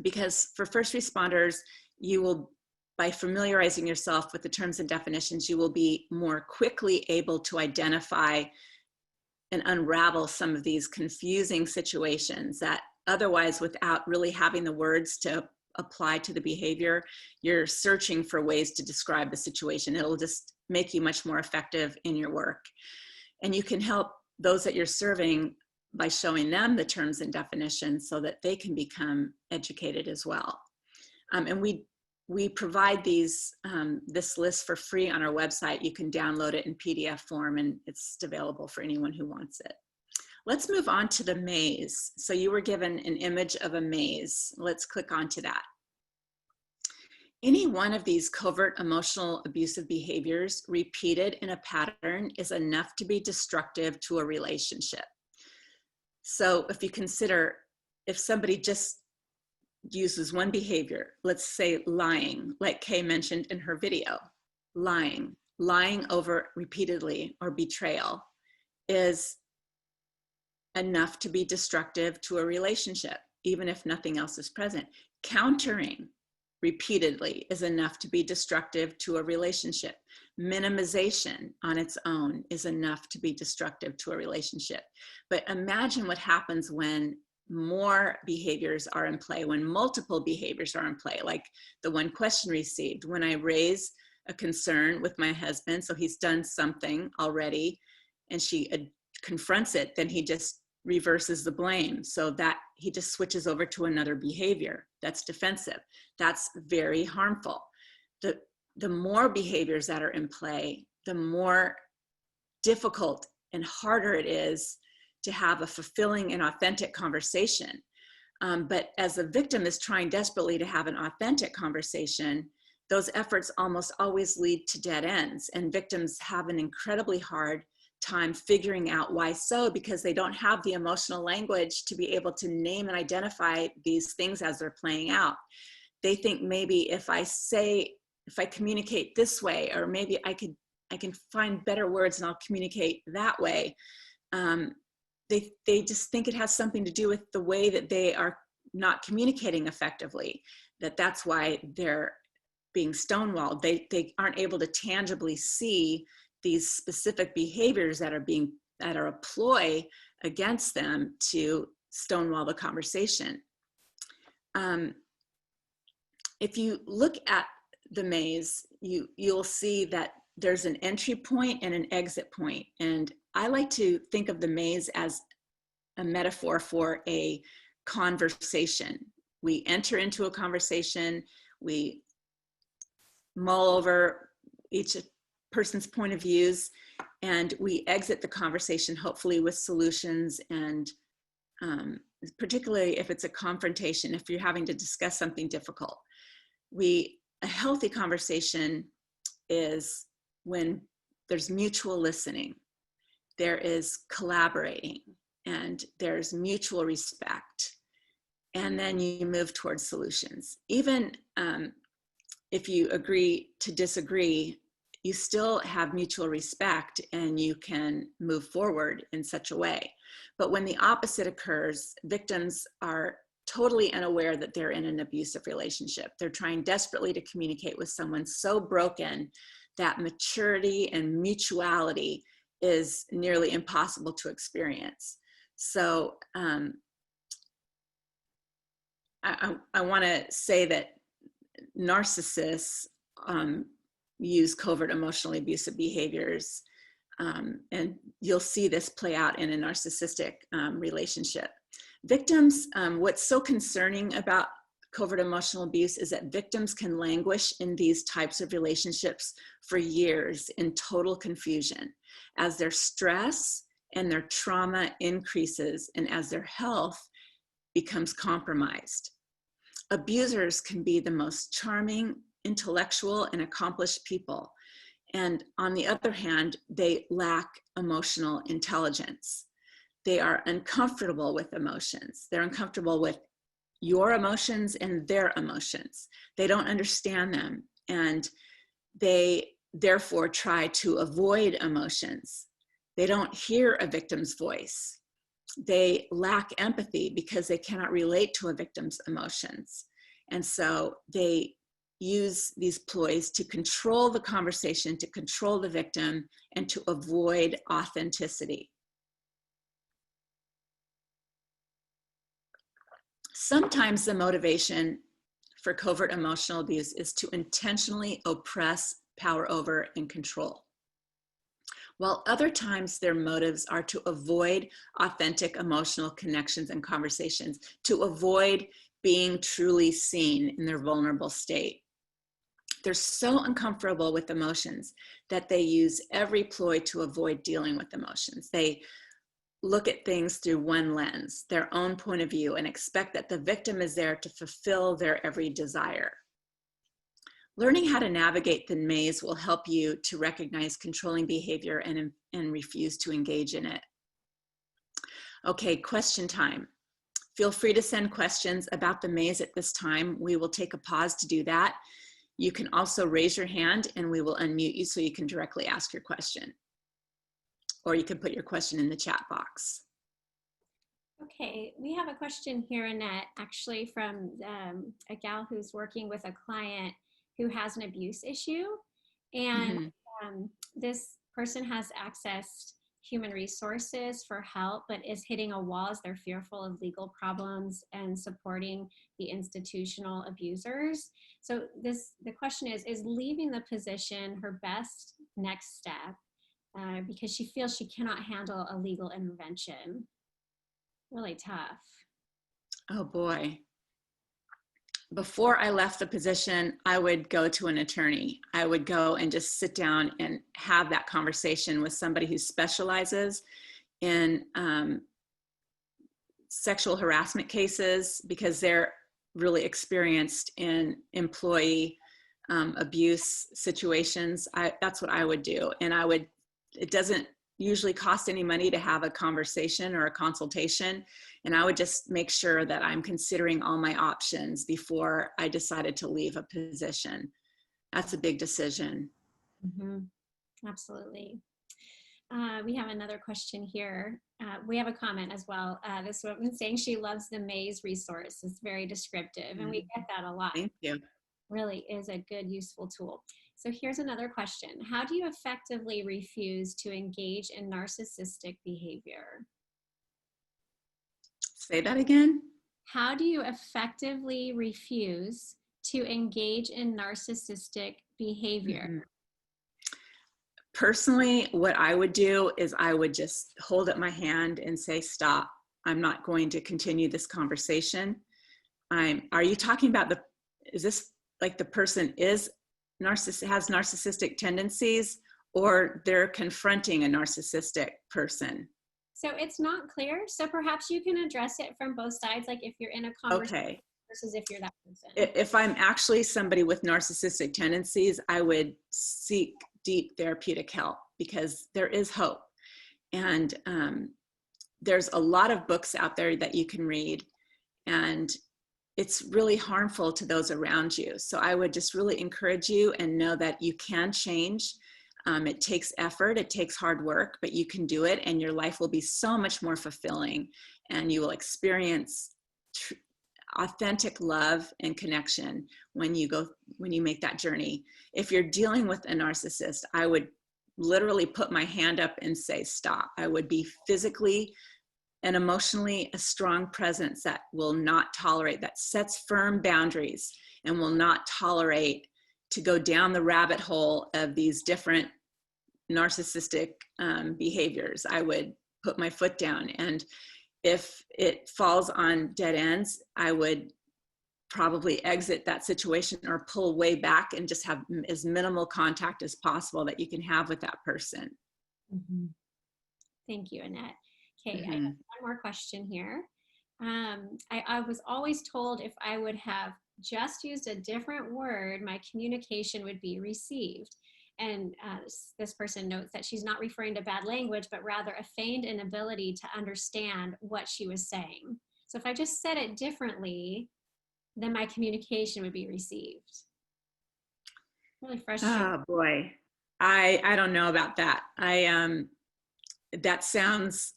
because for first responders, you will, by familiarizing yourself with the terms and definitions, you will be more quickly able to identify and unravel some of these confusing situations that otherwise, without really having the words to apply to the behavior, you're searching for ways to describe the situation. It'll just make you much more effective in your work. And you can help those that you're serving by showing them the terms and definitions so that they can become educated as well. And we provide these this list for free on our website. You can download it in PDF form and it's available for anyone who wants it. Let's move on to the maze. So you were given an image of a maze. Let's click onto that. Any one of these covert emotional abusive behaviors repeated in a pattern is enough to be destructive to a relationship. So if you consider, if somebody just uses one behavior, let's say lying, like Kay mentioned in her video, lying over repeatedly, or betrayal is enough to be destructive to a relationship, even if nothing else is present. Countering repeatedly is enough to be destructive to a relationship. Minimization on its own is enough to be destructive to a relationship. But imagine what happens when more behaviors are in play, when multiple behaviors are in play, like the one question received. When I raise a concern with my husband, so he's done something already, and she confronts it, then he just reverses the blame, so that he just switches over to another behavior that's defensive. That's very harmful. The more behaviors that are in play, the more difficult and harder it is to have a fulfilling and authentic conversation. But as the victim is trying desperately to have an authentic conversation, those efforts almost always lead to dead ends, and victims have an incredibly hard time figuring out why so, because they don't have the emotional language to be able to name and identify these things as they're playing out. They think maybe if I communicate this way, or maybe I can find better words and I'll communicate that way. They just think it has something to do with the way that they are not communicating effectively, that's why they're being stonewalled. They aren't able to tangibly see these specific behaviors that are a ploy against them to stonewall the conversation. If you look at the maze, you'll see that there's an entry point and an exit point. And I like to think of the maze as a metaphor for a conversation. We enter into a conversation, we mull over each person's point of views, and we exit the conversation hopefully with solutions, and particularly if it's a confrontation, if you're having to discuss something difficult. A healthy conversation is when there's mutual listening, there is collaborating, and there's mutual respect, and then you move towards solutions. Even if you agree to disagree, you still have mutual respect and you can move forward in such a way. But when the opposite occurs, victims are totally unaware that they're in an abusive relationship. They're trying desperately to communicate with someone so broken that maturity and mutuality is nearly impossible to experience. So I want to say that narcissists use covert emotionally abusive behaviors, and you'll see this play out in a narcissistic relationship. Victims, what's so concerning about covert emotional abuse is that victims can languish in these types of relationships for years in total confusion as their stress and their trauma increases and as their health becomes compromised. Abusers can be the most charming, intellectual, and accomplished people. And on the other hand, they lack emotional intelligence. They are uncomfortable with emotions. They're uncomfortable with your emotions and their emotions. They don't understand them, and they therefore try to avoid emotions. They don't hear a victim's voice. They lack empathy because they cannot relate to a victim's emotions. And so they use these ploys to control the conversation, to control the victim, and to avoid authenticity. Sometimes the motivation for covert emotional abuse is to intentionally oppress, power over, and control. While other times their motives are to avoid authentic emotional connections and conversations, to avoid being truly seen in their vulnerable state. They're so uncomfortable with emotions that they use every ploy to avoid dealing with emotions. They look at things through one lens, their own point of view, and expect that the victim is there to fulfill their every desire. Learning how to navigate the maze will help you to recognize controlling behavior and refuse to engage in it. Okay, question time. Feel free to send questions about the maze at this time. We will take a pause to do that. You can also raise your hand and we will unmute you so you can directly ask your question. Or you can put your question in the chat box. Okay, we have a question here, Annette, actually from a gal who's working with a client who has an abuse issue. And this person has accessed human resources for help, but is hitting a wall as they're fearful of legal problems and supporting the institutional abusers. So the question is leaving the position her best next step because she feels she cannot handle a legal intervention? Really tough. Oh boy. Before I left the position, I would go to an attorney. I would go and just sit down and have that conversation with somebody who specializes in sexual harassment cases, because they're really experienced in employee abuse situations. That's what I would do. And it doesn't usually cost any money to have a conversation or a consultation. And I would just make sure that I'm considering all my options before I decided to leave a position. That's a big decision. Mm-hmm. Absolutely. We have another question here. We have a comment as well. This woman saying she loves the maze resource. It's very descriptive, and we get that a lot. Thank you. Really is a good, useful tool. So here's another question. How do you effectively refuse to engage in narcissistic behavior? Say that again. How do you effectively refuse to engage in narcissistic behavior? Mm-hmm. Personally, what I would do is I would just hold up my hand and say, stop. I'm not going to continue this conversation. Are you talking about is this like the person has narcissistic tendencies, or they're confronting a narcissistic person? So it's not clear. So perhaps you can address it from both sides, like if you're in a conversation versus if you're that person. If I'm actually somebody with narcissistic tendencies, I would seek deep therapeutic help, because there is hope. And there's a lot of books out there that you can read, and it's really harmful to those around you. So I would just really encourage you and know that you can change. It takes effort, it takes hard work, but you can do it, and your life will be so much more fulfilling, and you will experience authentic love and connection when you make that journey. If you're dealing with a narcissist, I would literally put my hand up and say, stop. I would be physically and emotionally a strong presence that will not tolerate, that sets firm boundaries and will not tolerate to go down the rabbit hole of these different narcissistic behaviors. I would put my foot down, and if it falls on dead ends, I would probably exit that situation or pull way back and just have as minimal contact as possible that you can have with that person. Mm-hmm. Thank you, Annette. Okay, I have one more question here. I was always told if I would have just used a different word, my communication would be received. And this person notes that she's not referring to bad language, but rather a feigned inability to understand what she was saying. So if I just said it differently, then my communication would be received. Really frustrating. Oh boy, I don't know about that. That sounds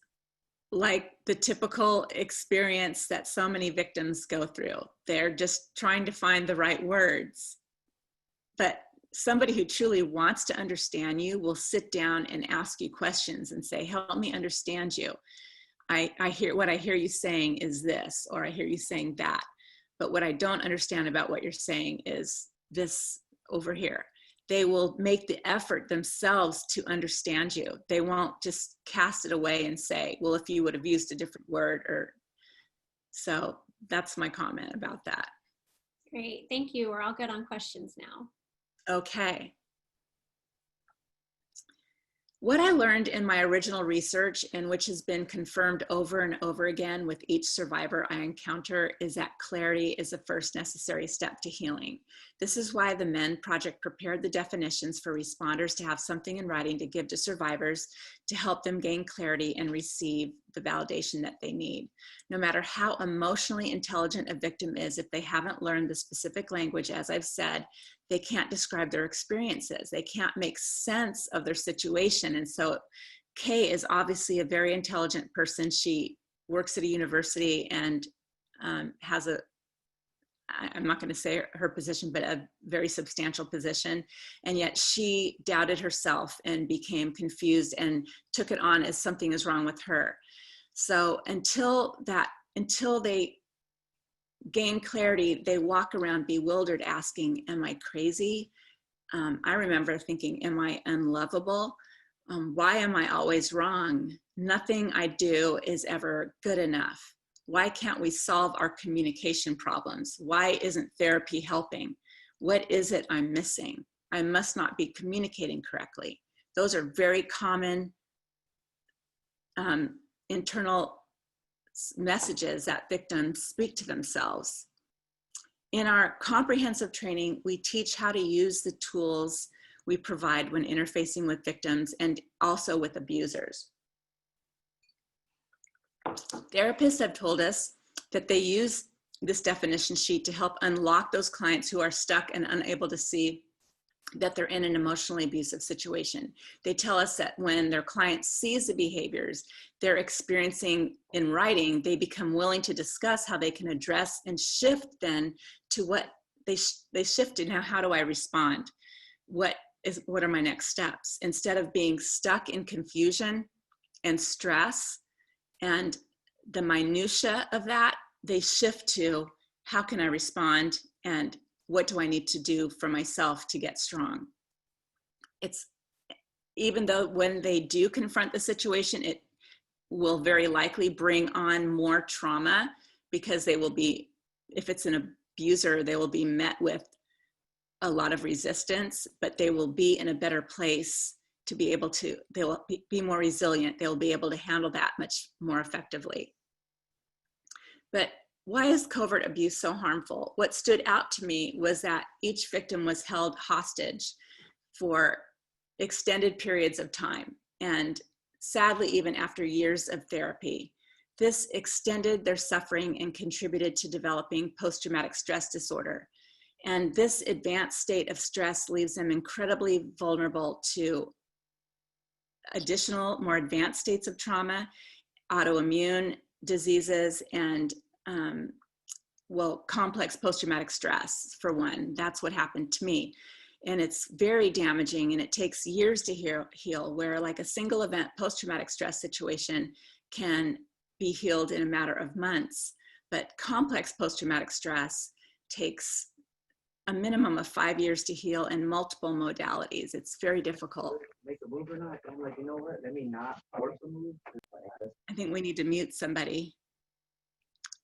like the typical experience that so many victims go through. They're just trying to find the right words. But somebody who truly wants to understand you will sit down and ask you questions and say, help me understand you. What I hear you saying is this, or I hear you saying that. But what I don't understand about what you're saying is this over here. They will make the effort themselves to understand you. They won't just cast it away and say, well, if you would have used a different word, or so that's my comment about that. Great, thank you. We're all good on questions now. Okay. What I learned in my original research, and which has been confirmed over and over again with each survivor I encounter, is that clarity is the first necessary step to healing. This is why the M3ND Project prepared the definitions for responders to have something in writing to give to survivors to help them gain clarity and receive the validation that they need. No matter how emotionally intelligent a victim is, if they haven't learned the specific language, as I've said, they can't describe their experiences. They can't make sense of their situation. And so Kay is obviously a very intelligent person. She works at a university and has I'm not going to say her position, but a very substantial position. And yet she doubted herself and became confused and took it on as something is wrong with her. So until they gain clarity, they walk around bewildered asking, am I crazy? I remember thinking, am I unlovable? Why am I always wrong? Nothing I do is ever good enough. Why can't we solve our communication problems? Why isn't therapy helping? What is it I'm missing? I must not be communicating correctly. Those are very common internal messages that victims speak to themselves. In our comprehensive training, we teach how to use the tools we provide when interfacing with victims and also with abusers. Therapists have told us that they use this definition sheet to help unlock those clients who are stuck and unable to see that they're in an emotionally abusive situation. They tell us that when their client sees the behaviors they're experiencing in writing, they become willing to discuss how they can address and shift then to what they shifted. Now, how do I respond? What are my next steps? Instead of being stuck in confusion and stress and the minutia of that, they shift to how can I respond and what do I need to do for myself to get strong? It's even though when they do confront the situation, it will very likely bring on more trauma because they will be, if it's an abuser, they will be met with a lot of resistance, but they will be in a better place to be able to, they will be more resilient. They'll be able to handle that much more effectively. But why is covert abuse so harmful? What stood out to me was that each victim was held hostage for extended periods of time. And sadly, even after years of therapy, this extended their suffering and contributed to developing post-traumatic stress disorder. And this advanced state of stress leaves them incredibly vulnerable to additional, more advanced states of trauma, autoimmune diseases, and complex post-traumatic stress, for one. That's what happened to me. And it's very damaging, and it takes years to heal, where like a single event post-traumatic stress situation can be healed in a matter of months. But complex post-traumatic stress takes a minimum of 5 years to heal in multiple modalities. It's very difficult. Make a move or not? I'm like, you know what? Let me not force a move. I think we need to mute somebody.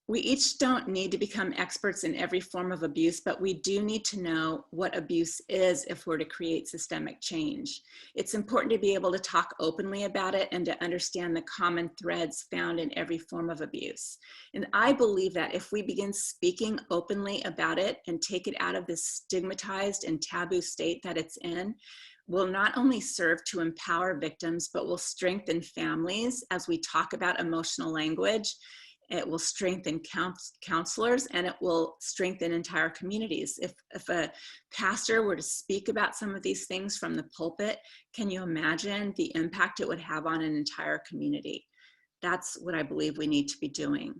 We each don't need to become experts in every form of abuse, but we do need to know what abuse is if we're to create systemic change. It's important to be able to talk openly about it and to understand the common threads found in every form of abuse. And I believe that if we begin speaking openly about it and take it out of this stigmatized and taboo state that it's in, will not only serve to empower victims, but will strengthen families as we talk about emotional language. It will strengthen counselors, and it will strengthen entire communities. If a pastor were to speak about some of these things from the pulpit, can you imagine the impact it would have on an entire community? That's what I believe we need to be doing.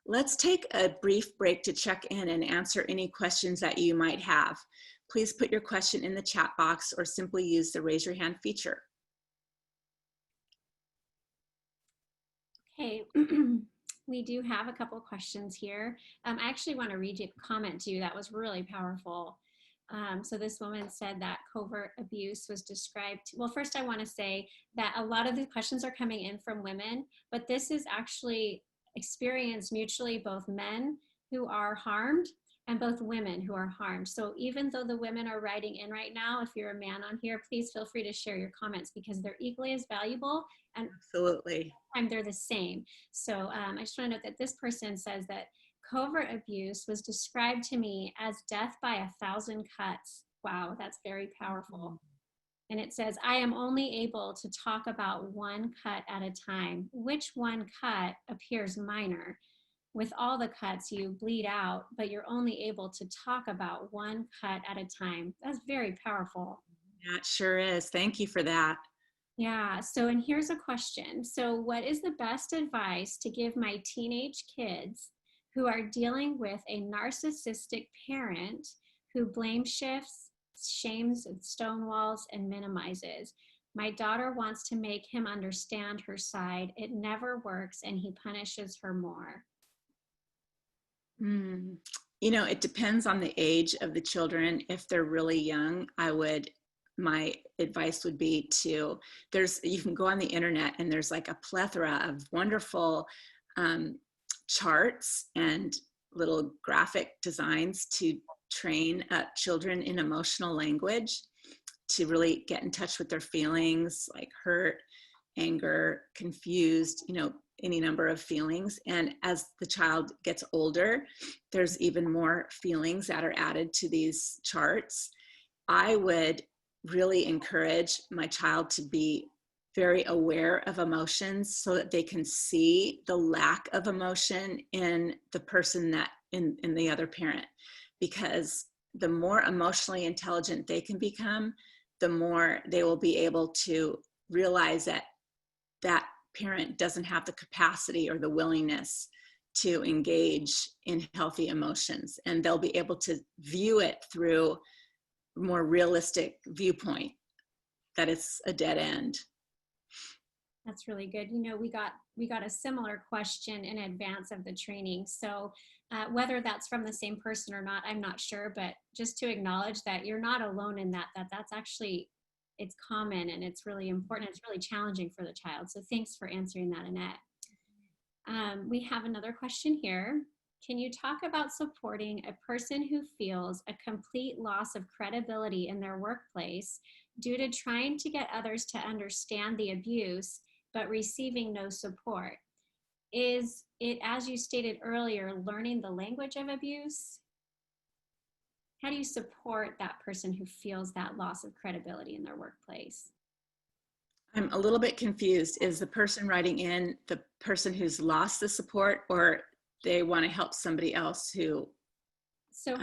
Let's take a brief break to check in and answer any questions that you might have. Please put your question in the chat box or simply use the raise your hand feature. Okay. We do have a couple questions here. I actually want to read a comment to you that was really powerful. So this woman said that covert abuse was described. Well, first I want to say that a lot of the questions are coming in from women, but this is actually experienced mutually, both men who are harmed and both women who are harmed. So even though the women are writing in right now, if you're a man on here, please feel free to share your comments because they're equally as valuable, and absolutely, they're the same. So I just want to note that this person says that covert abuse was described to me as death by 1,000 cuts. Wow, that's very powerful. And it says, I am only able to talk about one cut at a time. Which one cut appears minor? With all the cuts, you bleed out, but you're only able to talk about one cut at a time. That's very powerful. Yeah, it sure is. Thank you for that. Yeah, so, and here's a question. So what is the best advice to give my teenage kids who are dealing with a narcissistic parent who blame shifts, shames, and stonewalls, and minimizes? My daughter wants to make him understand her side. It never works, and he punishes her more. You know, it depends on the age of the children. If they're really young, my advice would be you can go on the internet and there's like a plethora of wonderful charts and little graphic designs to train children in emotional language to really get in touch with their feelings, like hurt, anger, confused, any number of feelings. And as the child gets older, there's even more feelings that are added to these charts. I would really encourage my child to be very aware of emotions so that they can see the lack of emotion in the person that in the other parent, because the more emotionally intelligent they can become, the more they will be able to realize that that parent doesn't have the capacity or the willingness to engage in healthy emotions, and they'll be able to view it through a more realistic viewpoint, that it's a dead end. That's really good. We got a similar question in advance of the training. So whether that's from the same person or not, I'm not sure, but just to acknowledge that you're not alone in that's actually, it's common and it's really important. It's really challenging for the child. So thanks for answering that, Annette. We have another question here. Can you talk about supporting a person who feels a complete loss of credibility in their workplace due to trying to get others to understand the abuse, but receiving no support? Is it, as you stated earlier, learning the language of abuse? How do you support that person who feels that loss of credibility in their workplace? I'm a little bit confused. Is the person writing in the person who's lost the support, or they want to help somebody else who? So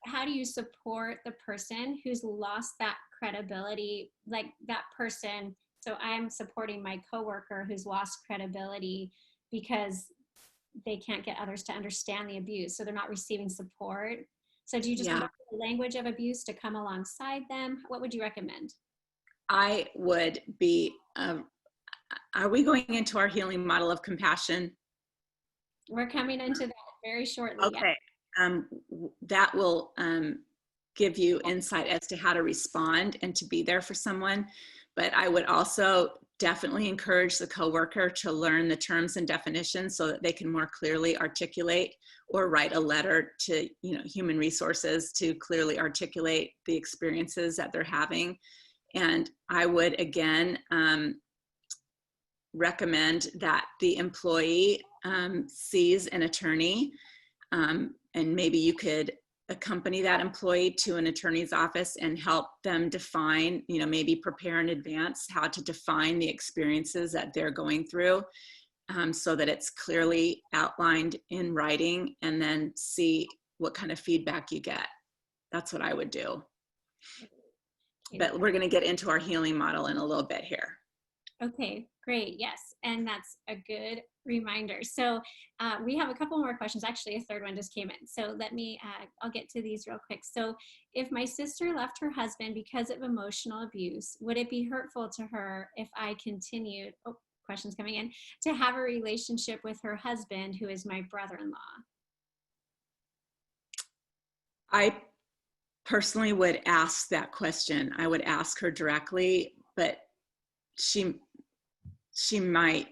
how do you support the person who's lost that credibility? Like that person So I'm supporting my coworker who's lost credibility because they can't get others to understand the abuse. So they're not receiving support. So do you just want the language of abuse to come alongside them? What would you recommend? I would be, are we going into our healing model of compassion? We're coming into that very shortly. Okay. That will give you insight as to how to respond and to be there for someone. But I would also definitely encourage the coworker to learn the terms and definitions so that they can more clearly articulate, or write a letter to, human resources to clearly articulate the experiences that they're having. And I would, again, recommend that the employee sees an attorney, and maybe you could accompany that employee to an attorney's office and help them define, maybe prepare in advance how to define the experiences that they're going through, so that it's clearly outlined in writing, and then see what kind of feedback you get. That's what I would do. But we're going to get into our healing model in a little bit here. Okay, great. Yes. And that's a good reminder. So we have a couple more questions. Actually, a third one just came in. So I'll get to these real quick. So if my sister left her husband because of emotional abuse, would it be hurtful to her if I continued, questions coming in, to have a relationship with her husband, who is my brother-in-law? I personally would ask that question. I would ask her directly, but she might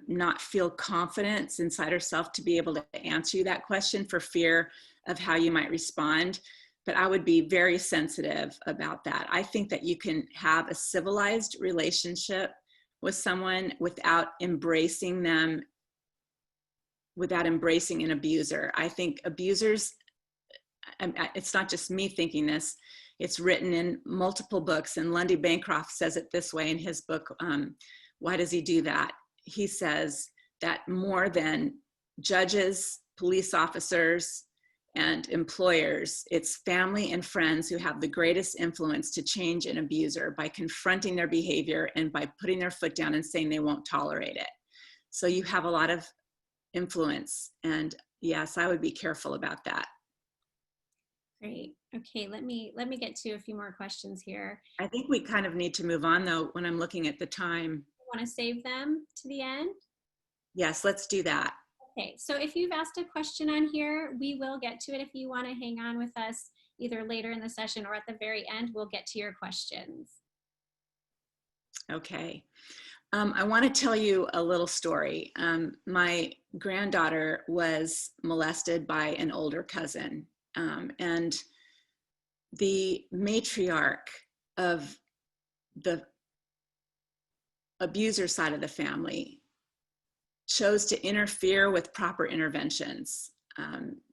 not feel confidence inside herself to be able to answer you that question for fear of how you might respond. But I would be very sensitive about that. I think that you can have a civilized relationship with someone without embracing them, without embracing an abuser. I think abusers, it's not just me thinking this, it's written in multiple books, and Lundy Bancroft says it this way in his book, Why Does He Do That? He says that more than judges, police officers, and employers, it's family and friends who have the greatest influence to change an abuser by confronting their behavior and by putting their foot down and saying they won't tolerate it. So you have a lot of influence, and yes, I would be careful about that. Great. Okay, let me get to a few more questions here. I think we kind of need to move on, though, when I'm looking at the time. Want to save them to the end? Yes, let's do that. Okay, so if you've asked a question on here, we will get to it. If you want to hang on with us either later in the session or at the very end, we'll get to your questions. Okay. I want to tell you a little story. My granddaughter was molested by an older cousin, and the matriarch of the abuser side of the family chose to interfere with proper interventions.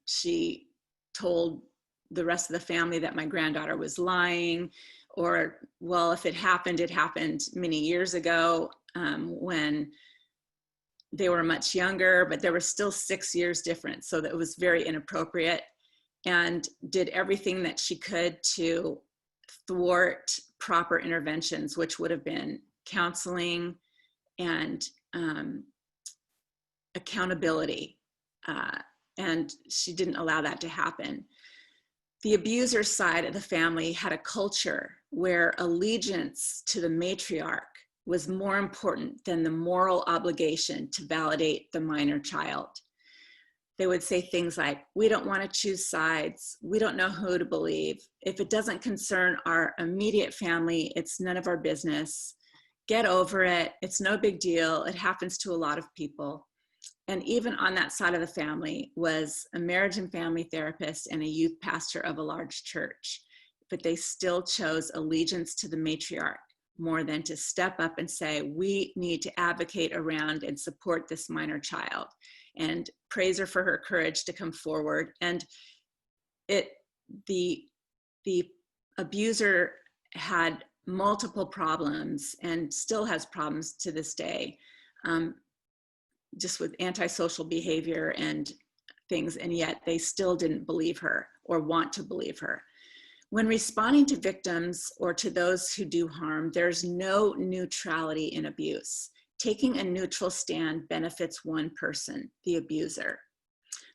She told the rest of the family that my granddaughter was lying, or, well, if it happened many years ago, when they were much younger, but there was still 6 years difference. So that was very inappropriate, and did everything that she could to thwart proper interventions, which would have been counseling and accountability. And she didn't allow that to happen. The abuser side of the family had a culture where allegiance to the matriarch was more important than the moral obligation to validate the minor child. They would say things like, we don't want to choose sides. We don't know who to believe. If it doesn't concern our immediate family, it's none of our business. Get over it. It's no big deal. It happens to a lot of people. And even on that side of the family was a marriage and family therapist and a youth pastor of a large church. But they still chose allegiance to the matriarch more than to step up and say, we need to advocate around and support this minor child, and praise her for her courage to come forward. And the abuser had multiple problems and still has problems to this day, just with antisocial behavior and things, and yet they still didn't believe her or want to believe her. When responding to victims or to those who do harm, there's no neutrality in abuse. Taking a neutral stand benefits one person, the abuser.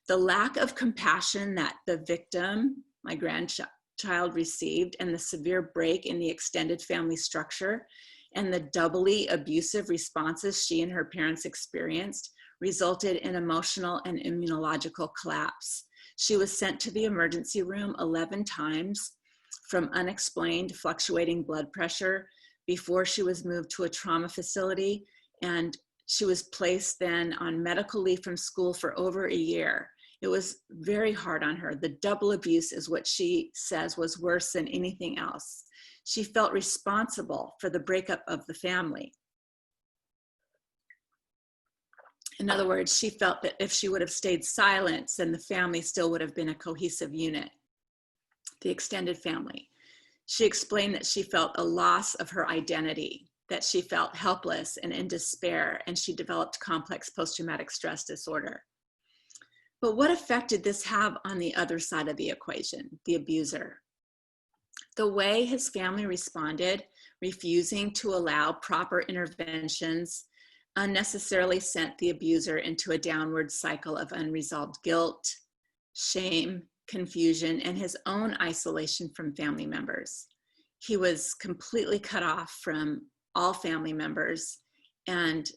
The lack of compassion that the victim, my grandchild, received, and the severe break in the extended family structure, and the doubly abusive responses she and her parents experienced resulted in emotional and immunological collapse. She was sent to the emergency room 11 times from unexplained fluctuating blood pressure before she was moved to a trauma facility, and she was placed then on medical leave from school for over a year. It was very hard on her. The double abuse is what she says was worse than anything else. She felt responsible for the breakup of the family. In other words, she felt that if she would have stayed silent, then the family still would have been a cohesive unit, the extended family. She explained that she felt a loss of her identity, that she felt helpless and in despair, and she developed complex post-traumatic stress disorder. But what effect did this have on the other side of the equation, the abuser? The way his family responded, refusing to allow proper interventions, unnecessarily sent the abuser into a downward cycle of unresolved guilt, shame, confusion, and his own isolation from family members. He was completely cut off from all family members, and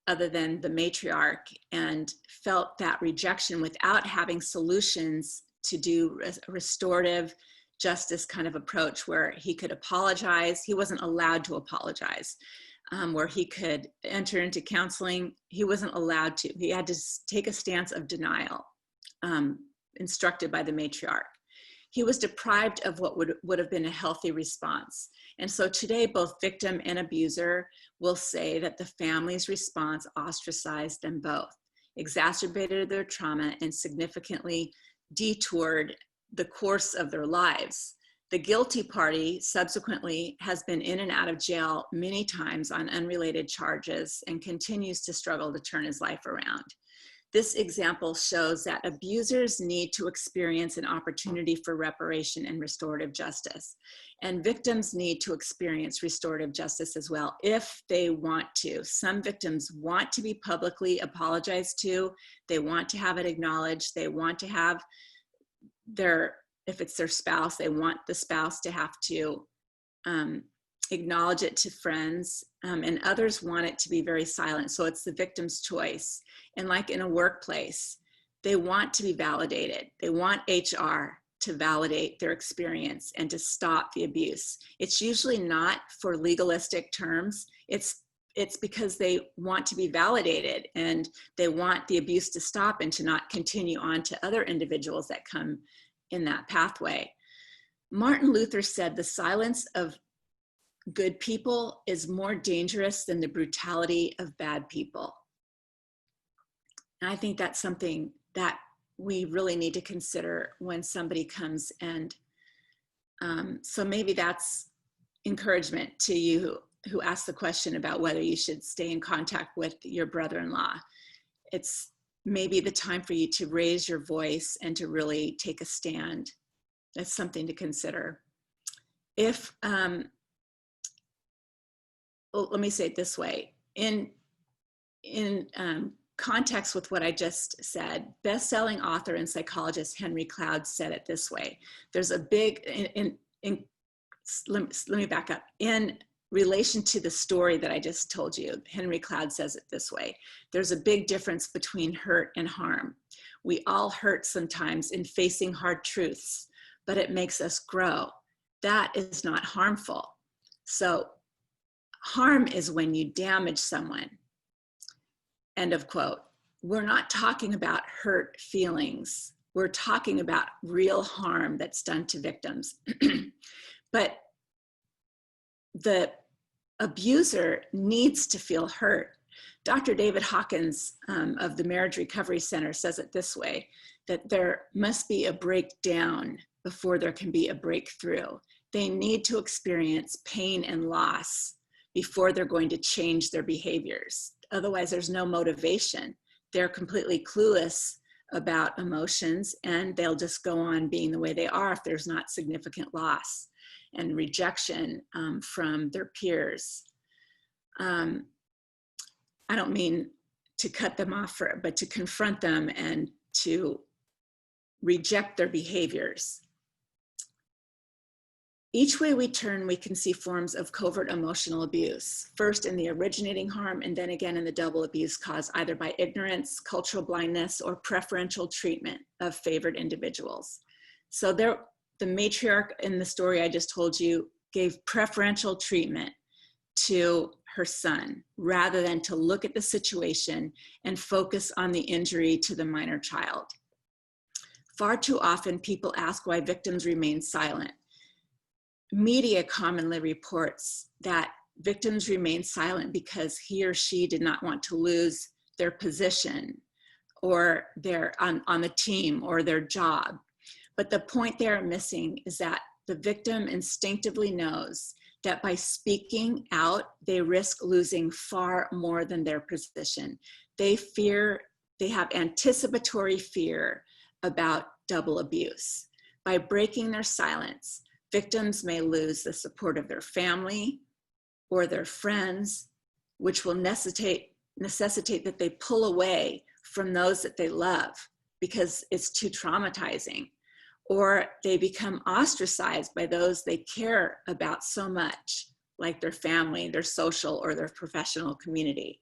other than the matriarch, and felt that rejection without having solutions to do a restorative justice kind of approach where he could apologize. He wasn't allowed to apologize. Where he could enter into counseling, he wasn't allowed to. He had to take a stance of denial, instructed by the matriarch. He was deprived of what would have been a healthy response. And so today, both victim and abuser will say that the family's response ostracized them both, exacerbated their trauma, and significantly detoured the course of their lives. The guilty party subsequently has been in and out of jail many times on unrelated charges and continues to struggle to turn his life around. This example shows that abusers need to experience an opportunity for reparation and restorative justice. And victims need to experience restorative justice as well, if they want to. Some victims want to be publicly apologized to. They want to have it acknowledged. They want to have if it's their spouse, they want the spouse to have to acknowledge it to friends, and others want it to be very silent. So it's the victim's choice. And like in a workplace, they want to be validated. They want HR to validate their experience and to stop the abuse. It's usually not for legalistic terms. It's because they want to be validated and they want the abuse to stop and to not continue on to other individuals that come in that pathway. Martin Luther said, "The silence of good people is more dangerous than the brutality of bad people." And I think that's something that we really need to consider when somebody comes, and so maybe that's encouragement to you who asked the question about whether you should stay in contact with your brother-in-law. It's maybe the time for you to raise your voice and to really take a stand. That's something to consider. If, well, let me say it this way. In context with what I just said, best-selling author and psychologist Henry Cloud said it this way. There's a big, let me back up. In relation to the story that I just told you, Henry Cloud says it this way: there's a big difference between hurt and harm. We all hurt sometimes in facing hard truths, but it makes us grow. That is not harmful. So harm is when you damage someone. End of quote. We're not talking about hurt feelings. We're talking about real harm that's done to victims. But the abuser needs to feel hurt. Dr. David Hawkins of the Marriage Recovery Center says it this way, that there must be a breakdown before there can be a breakthrough. They need to experience pain and loss before they're going to change their behaviors. Otherwise, there's no motivation. They're completely clueless about emotions, and they'll just go on being the way they are if there's not significant loss and rejection from their peers. I don't mean to cut them off, but to confront them and to reject their behaviors. Each way we turn, we can see forms of covert emotional abuse, first in the originating harm and then again in the double abuse caused either by ignorance, cultural blindness, or preferential treatment of favored individuals. So the matriarch in the story I just told you gave preferential treatment to her son rather than to look at the situation and focus on the injury to the minor child. Far too often, people ask why victims remain silent. Media commonly reports that victims remain silent because he or she did not want to lose their position or their on the team or their job. But the point they're missing is that the victim instinctively knows that by speaking out, they risk losing far more than their position. They have anticipatory fear about double abuse. By breaking their silence, victims may lose the support of their family or their friends, which will necessitate that they pull away from those that they love because it's too traumatizing, or they become ostracized by those they care about so much, like their family, their social, or their professional community.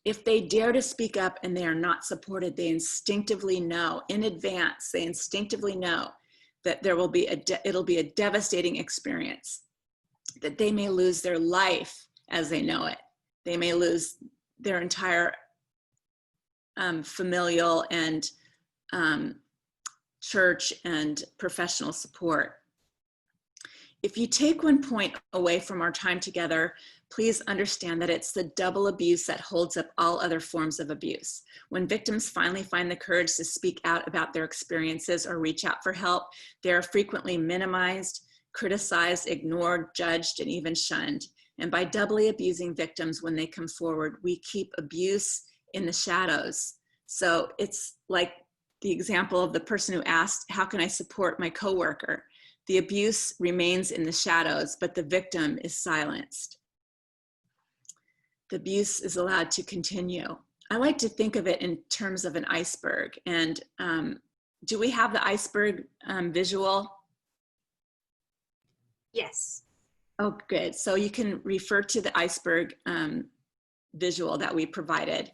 If they dare to speak up and they are not supported, they instinctively know in advance, they instinctively know that there will be it'll be a devastating experience, that they may lose their life as they know it. They may lose their entire familial and church and professional support. If you take one point away from our time together, please understand that it's the double abuse that holds up all other forms of abuse. When victims finally find the courage to speak out about their experiences or reach out for help, they are frequently minimized, criticized, ignored, judged, and even shunned. And by doubly abusing victims when they come forward, we keep abuse in the shadows. So it's like the example of the person who asked, how can I support my coworker? The abuse remains in the shadows, but the victim is silenced. The abuse is allowed to continue. I like to think of it in terms of an iceberg. And do we have the iceberg visual? Yes. Oh, good. So you can refer to the iceberg visual that we provided.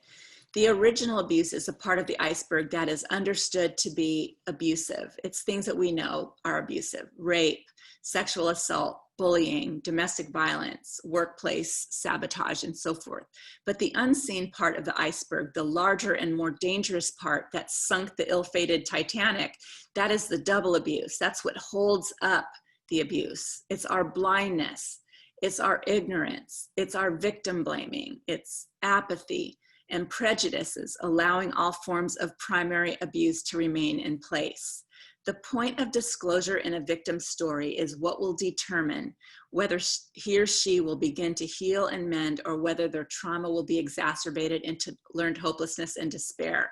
The original abuse is a part of the iceberg that is understood to be abusive. It's things that we know are abusive: rape, sexual assault, bullying, domestic violence, workplace sabotage, and so forth. But the unseen part of the iceberg, the larger and more dangerous part that sunk the ill-fated Titanic, that is the double abuse. That's what holds up the abuse. It's our blindness, it's our ignorance, it's our victim blaming, it's apathy and prejudices, allowing all forms of primary abuse to remain in place. The point of disclosure in a victim's story is what will determine whether he or she will begin to heal and mend, or whether their trauma will be exacerbated into learned hopelessness and despair.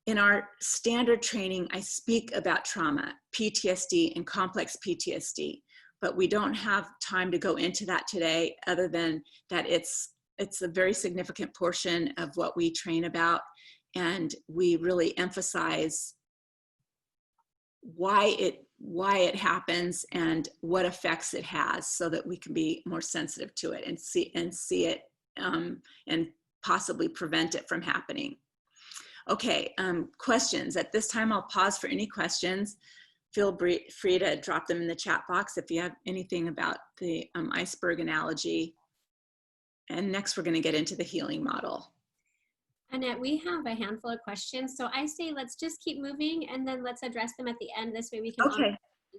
In our standard training, I speak about trauma, PTSD, and complex PTSD, but we don't have time to go into that today, other than that it's a very significant portion of what we train about, and we really emphasize why it happens and what effects it has, so that we can be more sensitive to it and see it and possibly prevent it from happening. Okay, questions. At this time, I'll pause for any questions. Feel free to drop them in the chat box if you have anything about the iceberg analogy. And next, we're going to get into the healing model. Annette, we have a handful of questions, so I say let's just keep moving and then let's address them at the end. This way we can. Okay,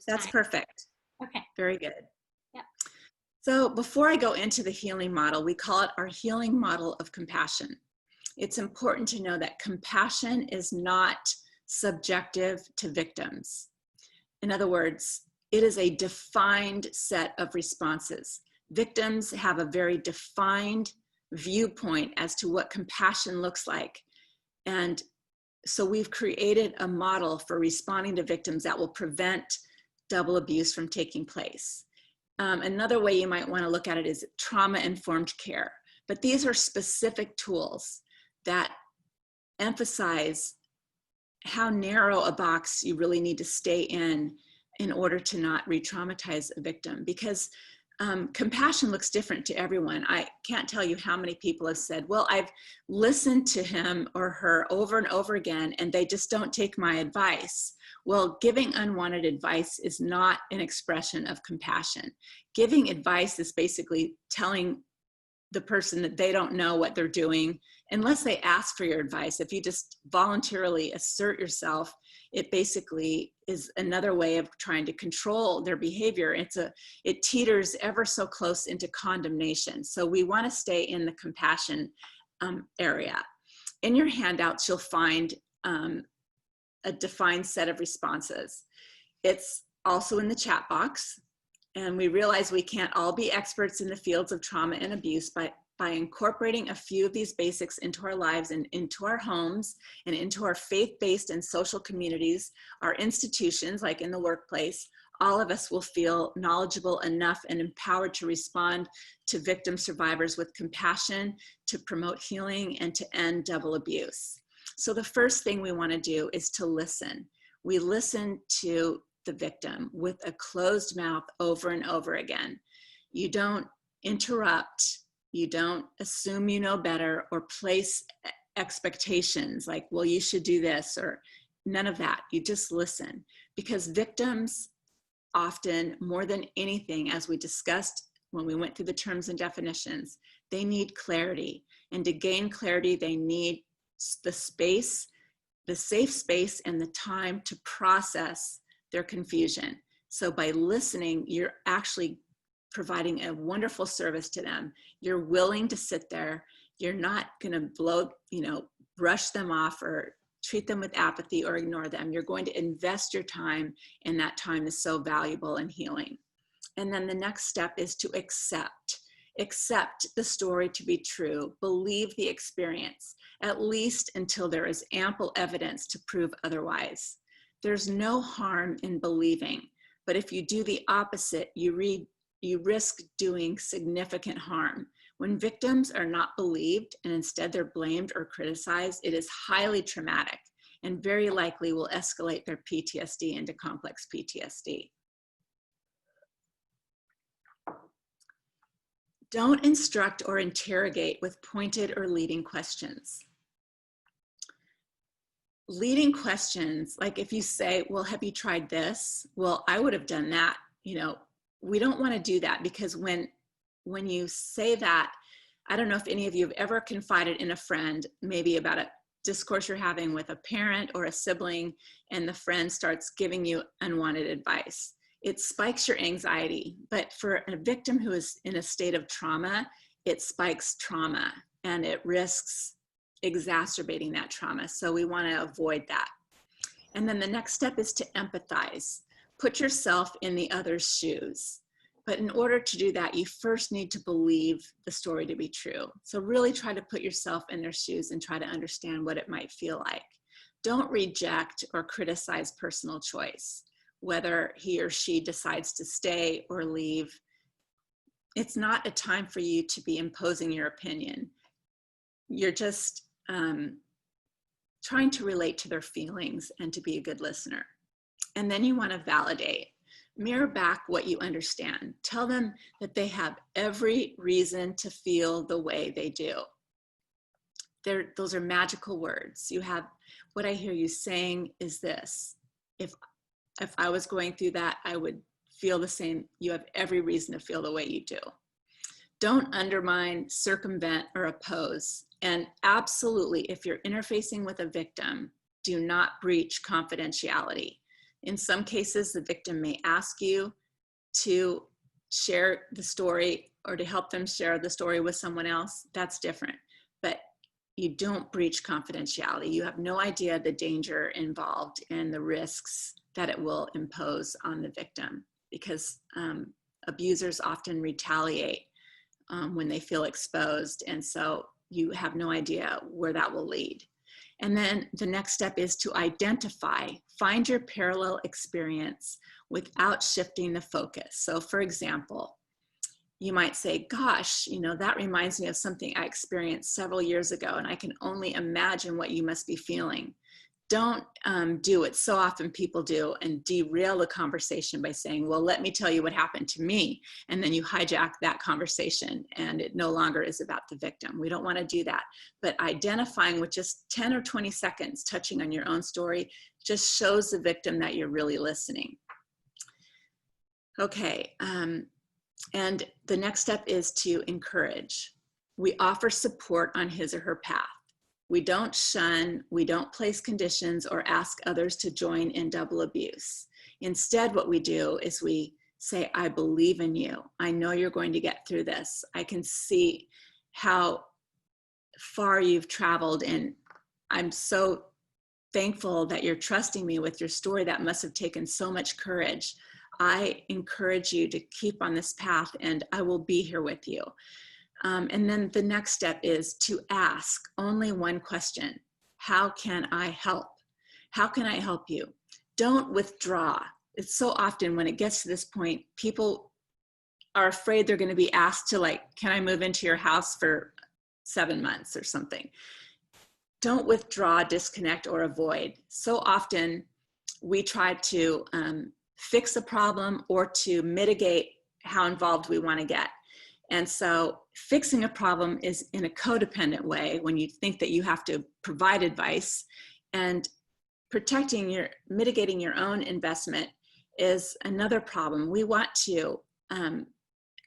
that's perfect. Okay. Very good. Yep. So before I go into the healing model, we call it our healing model of compassion. It's important to know that compassion is not subjective to victims. In other words, it is a defined set of responses. Victims have a very defined viewpoint as to what compassion looks like. And so we've created a model for responding to victims that will prevent double abuse from taking place. Another way you might want to look at it is trauma-informed care. But these are specific tools that emphasize how narrow a box you really need to stay in order to not re-traumatize a victim. Because compassion looks different to everyone. I can't tell you how many people have said, well, I've listened to him or her over and over again, and they just don't take my advice. Well, giving unwanted advice is not an expression of compassion. Giving advice is basically telling the person that they don't know what they're doing unless they ask for your advice. If you just voluntarily assert yourself, it basically is another way of trying to control their behavior. It teeters ever so close into condemnation. So we want to stay in the compassion area. In your handouts, you'll find a defined set of responses. It's also in the chat box. And we realize we can't all be experts in the fields of trauma and abuse, but by incorporating a few of these basics into our lives and into our homes and into our faith-based and social communities, our institutions, like in the workplace, all of us will feel knowledgeable enough and empowered to respond to victim survivors with compassion, to promote healing, and to end double abuse. So the first thing we want to do is to listen. We listen to the victim with a closed mouth over and over again. You don't interrupt, you don't assume you know better or place expectations like, well, you should do this, or none of that. You just listen, because victims often, more than anything, as we discussed when we went through the terms and definitions, they need clarity. And to gain clarity, they need the space, the safe space and the time to process their confusion. So by listening, you're actually providing a wonderful service to them. You're willing to sit there. You're not going to brush them off or treat them with apathy or ignore them. You're going to invest your time, and that time is so valuable and healing. And then the next step is to accept. Accept the story to be true. Believe the experience, at least until there is ample evidence to prove otherwise. There's no harm in believing, but if you do the opposite, you risk doing significant harm. When victims are not believed and instead they're blamed or criticized, it is highly traumatic and very likely will escalate their PTSD into complex PTSD. Don't instruct or interrogate with pointed or leading questions. Leading questions, like if you say, well, have you tried this? Well, I would have done that. We don't want to do that, because when you say that, I don't know if any of you have ever confided in a friend, maybe about a discourse you're having with a parent or a sibling, and the friend starts giving you unwanted advice. It spikes your anxiety, but for a victim who is in a state of trauma, it spikes trauma and it risks exacerbating that trauma. So we want to avoid that. And then the next step is to empathize. Put yourself in the other's shoes. But in order to do that, you first need to believe the story to be true. So really try to put yourself in their shoes and try to understand what it might feel like. Don't reject or criticize personal choice, whether he or she decides to stay or leave. It's not a time for you to be imposing your opinion. You're just trying to relate to their feelings and to be a good listener. And then you want to validate. Mirror back what you understand. Tell them that they have every reason to feel the way they do. Those are magical words. You have, what I hear you saying is this: if I was going through that, I would feel the same. You have every reason to feel the way you do. Don't undermine, circumvent, or oppose. And absolutely, if you're interfacing with a victim, do not breach confidentiality. In some cases, the victim may ask you to share the story or to help them share the story with someone else. That's different. But you don't breach confidentiality. You have no idea the danger involved and the risks that it will impose on the victim, because abusers often retaliate when they feel exposed. And so you have no idea where that will lead. And then the next step is to identify, find your parallel experience without shifting the focus. So for example, you might say, gosh, you know, that reminds me of something I experienced several years ago, and I can only imagine what you must be feeling. Don't do what so often people do and derail the conversation by saying, well, let me tell you what happened to me. And then you hijack that conversation and it no longer is about the victim. We don't want to do that. But identifying with just 10 or 20 seconds, touching on your own story, just shows the victim that you're really listening. Okay, and the next step is to encourage. We offer support on his or her path. We don't shun, we don't place conditions or ask others to join in double abuse. Instead, what we do is we say, I believe in you. I know you're going to get through this. I can see how far you've traveled, and I'm so thankful that you're trusting me with your story. That must have taken so much courage. I encourage you to keep on this path, and I will be here with you. And then the next step is to ask only one question. How can I help? How can I help you? Don't withdraw. It's so often when it gets to this point, people are afraid they're going to be asked to, like, can I move into your house for 7 months or something? Don't withdraw, disconnect, or avoid. So often we try to fix a problem or to mitigate how involved we want to get. And so fixing a problem is in a codependent way when you think that you have to provide advice, and mitigating your own investment is another problem. We want to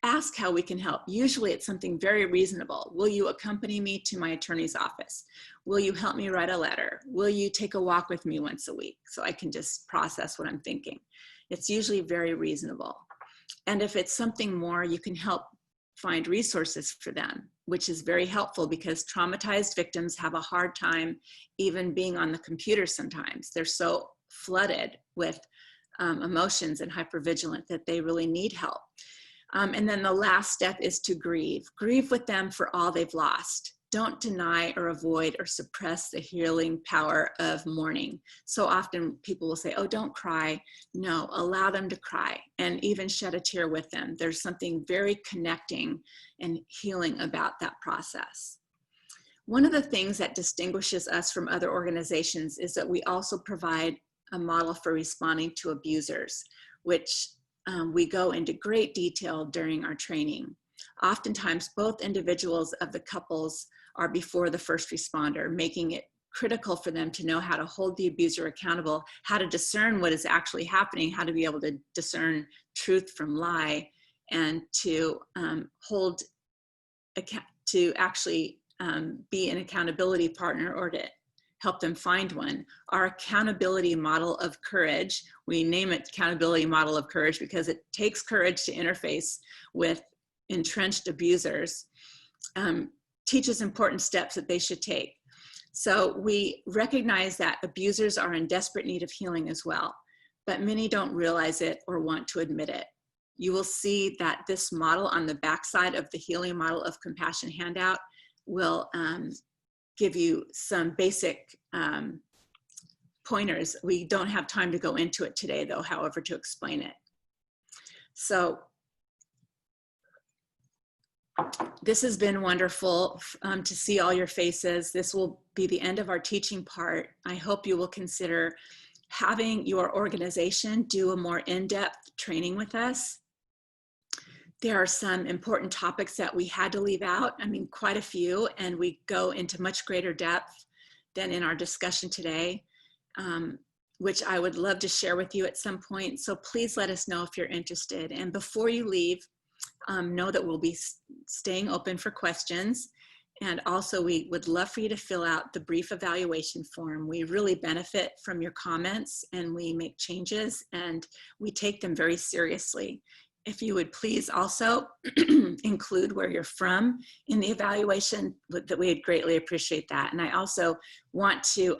ask how we can help. Usually it's something very reasonable. Will you accompany me to my attorney's office? Will you help me write a letter? Will you take a walk with me once a week so I can just process what I'm thinking? It's usually very reasonable. And if it's something more, you can help find resources for them, which is very helpful because traumatized victims have a hard time even being on the computer sometimes. They're so flooded with emotions and hypervigilant that they really need help. And then the last step is to grieve. Grieve with them for all they've lost. Don't deny or avoid or suppress the healing power of mourning. So often people will say, oh, don't cry. No, allow them to cry and even shed a tear with them. There's something very connecting and healing about that process. One of the things that distinguishes us from other organizations is that we also provide a model for responding to abusers, which we go into great detail during our training. Oftentimes, both individuals of the couples are before the first responder, making it critical for them to know how to hold the abuser accountable, how to discern what is actually happening, how to be able to discern truth from lie, and to actually be an accountability partner or to help them find one. Our accountability model of courage, we name it accountability model of courage because it takes courage to interface with entrenched abusers, teaches important steps that they should take. So we recognize that abusers are in desperate need of healing as well, but many don't realize it or want to admit it. You will see that this model on the backside of the healing model of compassion handout will give you some basic pointers. We don't have time to go into it today though, however, to explain it. So this has been wonderful to see all your faces. This will be the end of our teaching part. I hope you will consider having your organization do a more in-depth training with us. There are some important topics that we had to leave out. I mean, quite a few, and we go into much greater depth than in our discussion today, which I would love to share with you at some point. So please let us know if you're interested. And before you leave, know that we'll be staying open for questions. And also we would love for you to fill out the brief evaluation form. We really benefit from your comments and we make changes and we take them very seriously. If you would please also include where you're from in the evaluation, that we would greatly appreciate that. And I also want to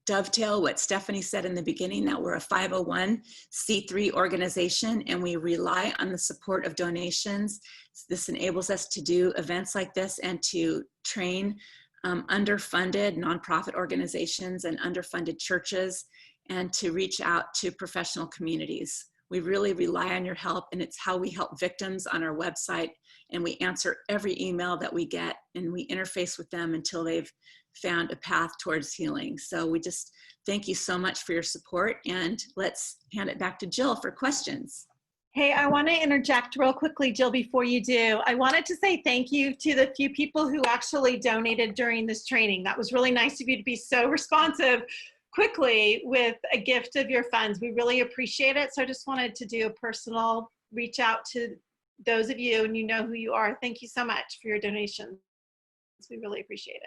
dovetail what Stephanie said in the beginning, that we're a 501c3 organization and we rely on the support of donations. This enables us to do events like this and to train underfunded nonprofit organizations and underfunded churches, and to reach out to professional communities. We really rely on your help, and it's how we help victims on our website, and we answer every email that we get, and we interface with them until they've found a path towards healing. So we just thank you so much for your support, and let's hand it back to Jill for questions. Hey, I want to interject real quickly, Jill, before you do. I wanted to say thank you to the few people who actually donated during this training. That was really nice of you to be so responsive quickly with a gift of your funds. We really appreciate it. So I just wanted to do a personal reach out to those of you, and you know who you are. Thank you so much for your donations. We really appreciate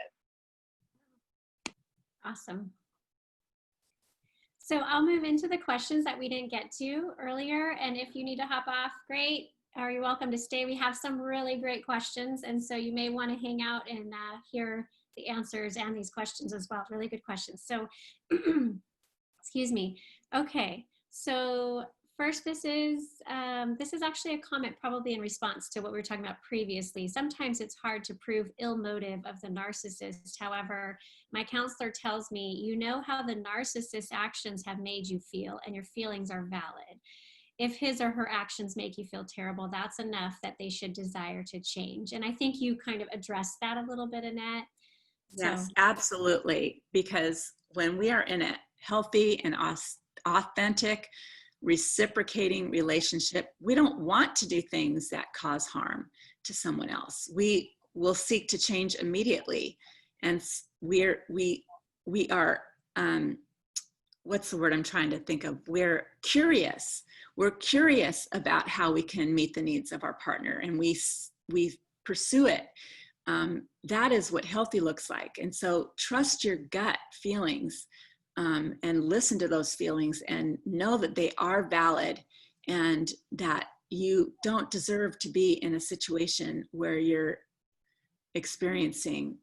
it. Awesome. So I'll move into the questions that we didn't get to earlier. And if you need to hop off, great, or you're welcome to stay. We have some really great questions. And so you may want to hang out and hear the answers and these questions as well. Really good questions. So, excuse me. Okay, so first, this is actually a comment probably in response to what we were talking about previously. Sometimes it's hard to prove ill motive of the narcissist. However, my counselor tells me, you know how the narcissist's actions have made you feel, and your feelings are valid. If his or her actions make you feel terrible, that's enough that they should desire to change. And I think you kind of addressed that a little bit, Annette. Yes, absolutely. Because when we are in a healthy and authentic, reciprocating relationship, we don't want to do things that cause harm to someone else. We will seek to change immediately. And we are, what's the word I'm trying to think of? We're curious. We're curious about how we can meet the needs of our partner, and we pursue it. That is what healthy looks like. And so trust your gut feelings, and listen to those feelings, and know that they are valid, and that you don't deserve to be in a situation where you're experiencing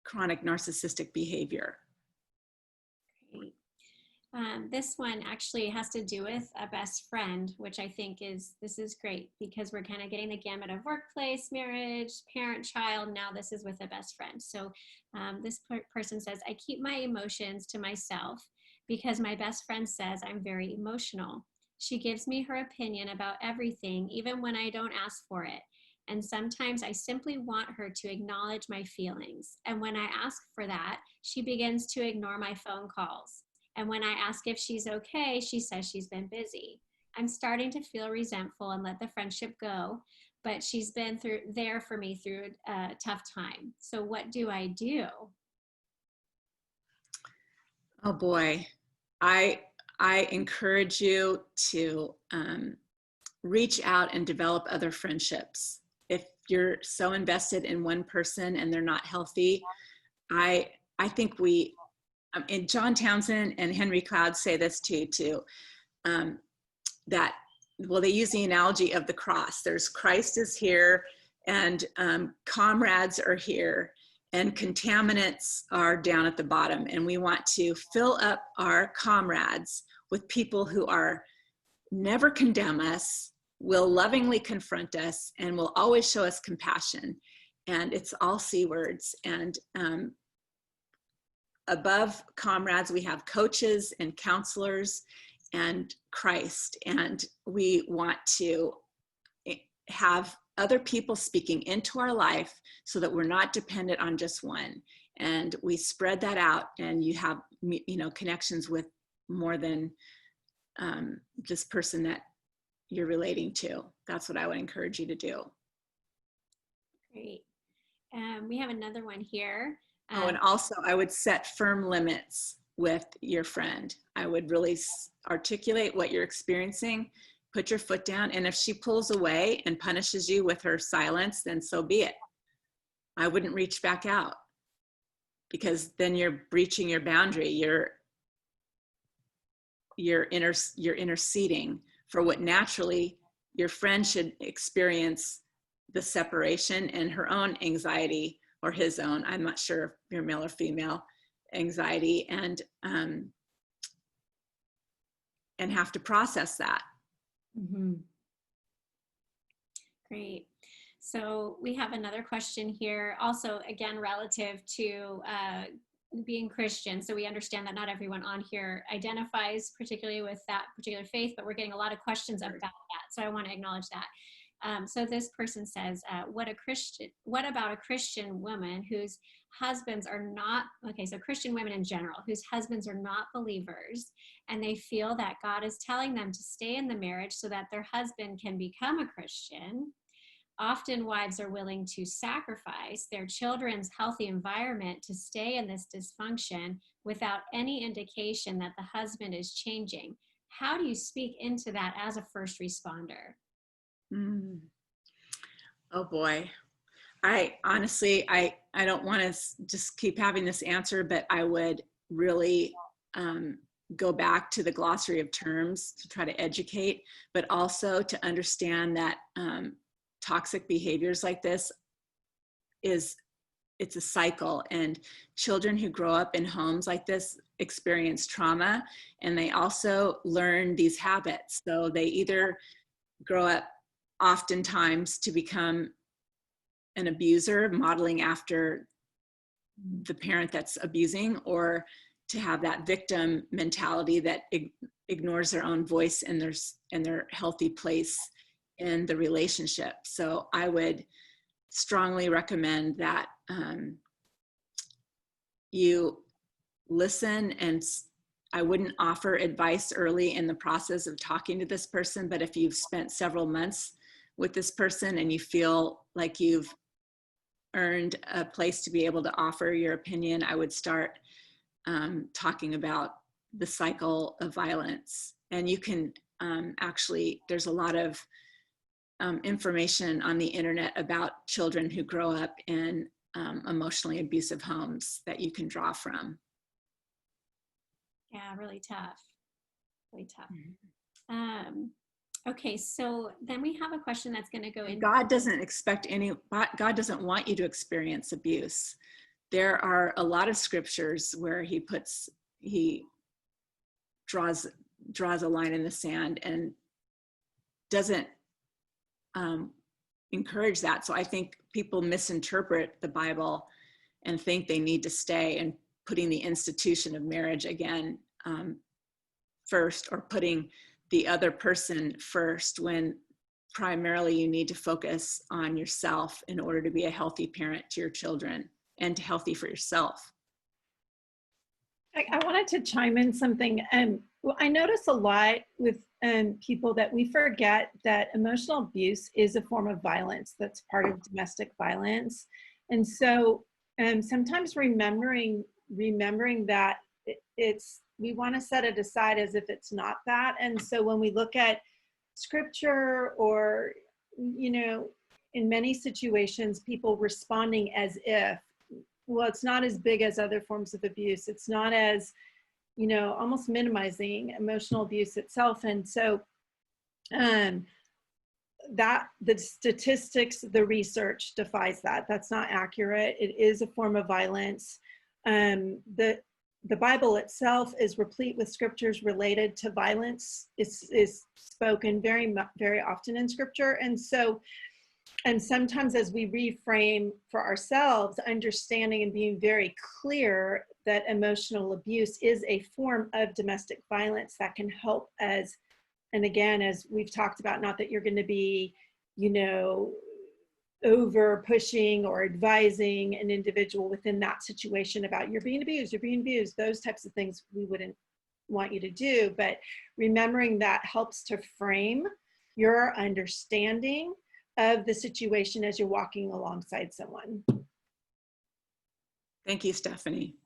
chronic narcissistic behavior. Great. This one actually has to do with a best friend, which I think this is great, because we're kind of getting the gamut of workplace, marriage, parent, child. Now this is with a best friend. So this person says, I keep my emotions to myself because my best friend says I'm very emotional. She gives me her opinion about everything, even when I don't ask for it. And sometimes I simply want her to acknowledge my feelings. And when I ask for that, she begins to ignore my phone calls. And when I ask if she's okay, she says she's been busy. I'm starting to feel resentful and let the friendship go, but she's been there for me through a tough time. So what do I do? Oh boy, I encourage you to reach out and develop other friendships. If you're so invested in one person and they're not healthy, I think and John Townsend and Henry Cloud say this too, that, well, they use the analogy of the cross. There's Christ is here, and comrades are here, and contaminants are down at the bottom. And we want to fill up our comrades with people who never condemn us, will lovingly confront us, and will always show us compassion. And it's all C words. And above comrades, we have coaches and counselors and Christ. And we want to have other people speaking into our life so that we're not dependent on just one. And we spread that out, and you have, connections with more than this person that you're relating to. That's what I would encourage you to do. Great. We have another one here. And also I would set firm limits with your friend. I would really articulate what you're experiencing, put your foot down, and if she pulls away and punishes you with her silence, then so be it. I wouldn't reach back out, because then you're breaching your boundary. You're interceding for what naturally your friend should experience, the separation and her own anxiety, or his own, I'm not sure if you're male or female, anxiety and have to process that. Mm-hmm. Great. So we have another question here, also again relative to being Christian. So we understand that not everyone on here identifies particularly with that particular faith, but we're getting a lot of questions about that. So I want to acknowledge that. So this person says, what about a Christian woman whose husbands are not, okay, so Christian women in general, whose husbands are not believers, and they feel that God is telling them to stay in the marriage so that their husband can become a Christian. Often wives are willing to sacrifice their children's healthy environment to stay in this dysfunction without any indication that the husband is changing. How do you speak into that as a first responder? Mm. Oh boy. I honestly, I don't want to just keep having this answer, but I would really go back to the glossary of terms to try to educate, but also to understand that toxic behaviors like this it's a cycle, and children who grow up in homes like this experience trauma, and they also learn these habits. So they either grow up oftentimes to become an abuser, modeling after the parent that's abusing, or to have that victim mentality that ignores their own voice and their healthy place in the relationship. So I would strongly recommend that you listen, and I wouldn't offer advice early in the process of talking to this person, but if you've spent several months with this person and you feel like you've earned a place to be able to offer your opinion, I would start talking about the cycle of violence. And you can actually, there's a lot of information on the internet about children who grow up in emotionally abusive homes that you can draw from. Yeah, really tough. Really tough. Okay, so then we have a question that's going to go in. God doesn't God doesn't want you to experience abuse. There are a lot of scriptures where he draws a line in the sand and doesn't encourage that. So I think people misinterpret the Bible and think they need to stay, and putting the institution of marriage again first, or putting the other person first, when primarily you need to focus on yourself in order to be a healthy parent to your children and healthy for yourself. I wanted to chime in something. I notice a lot with people that we forget that emotional abuse is a form of violence that's part of domestic violence. And so sometimes remembering that we want to set it aside as if it's not that. And so when we look at scripture, or, in many situations, people responding as if, well, it's not as big as other forms of abuse. It's not as, almost minimizing emotional abuse itself. And so that the statistics, the research defies that. That's not accurate. It is a form of violence. The Bible itself is replete with scriptures related to violence. Is spoken very, very often in scripture. And so, and sometimes as we reframe for ourselves, understanding and being very clear that emotional abuse is a form of domestic violence that can help as, and again, as we've talked about, not that you're going to be, over pushing or advising an individual within that situation about you're being abused, those types of things we wouldn't want you to do. But remembering that helps to frame your understanding of the situation as you're walking alongside someone. Thank you, Stephanie.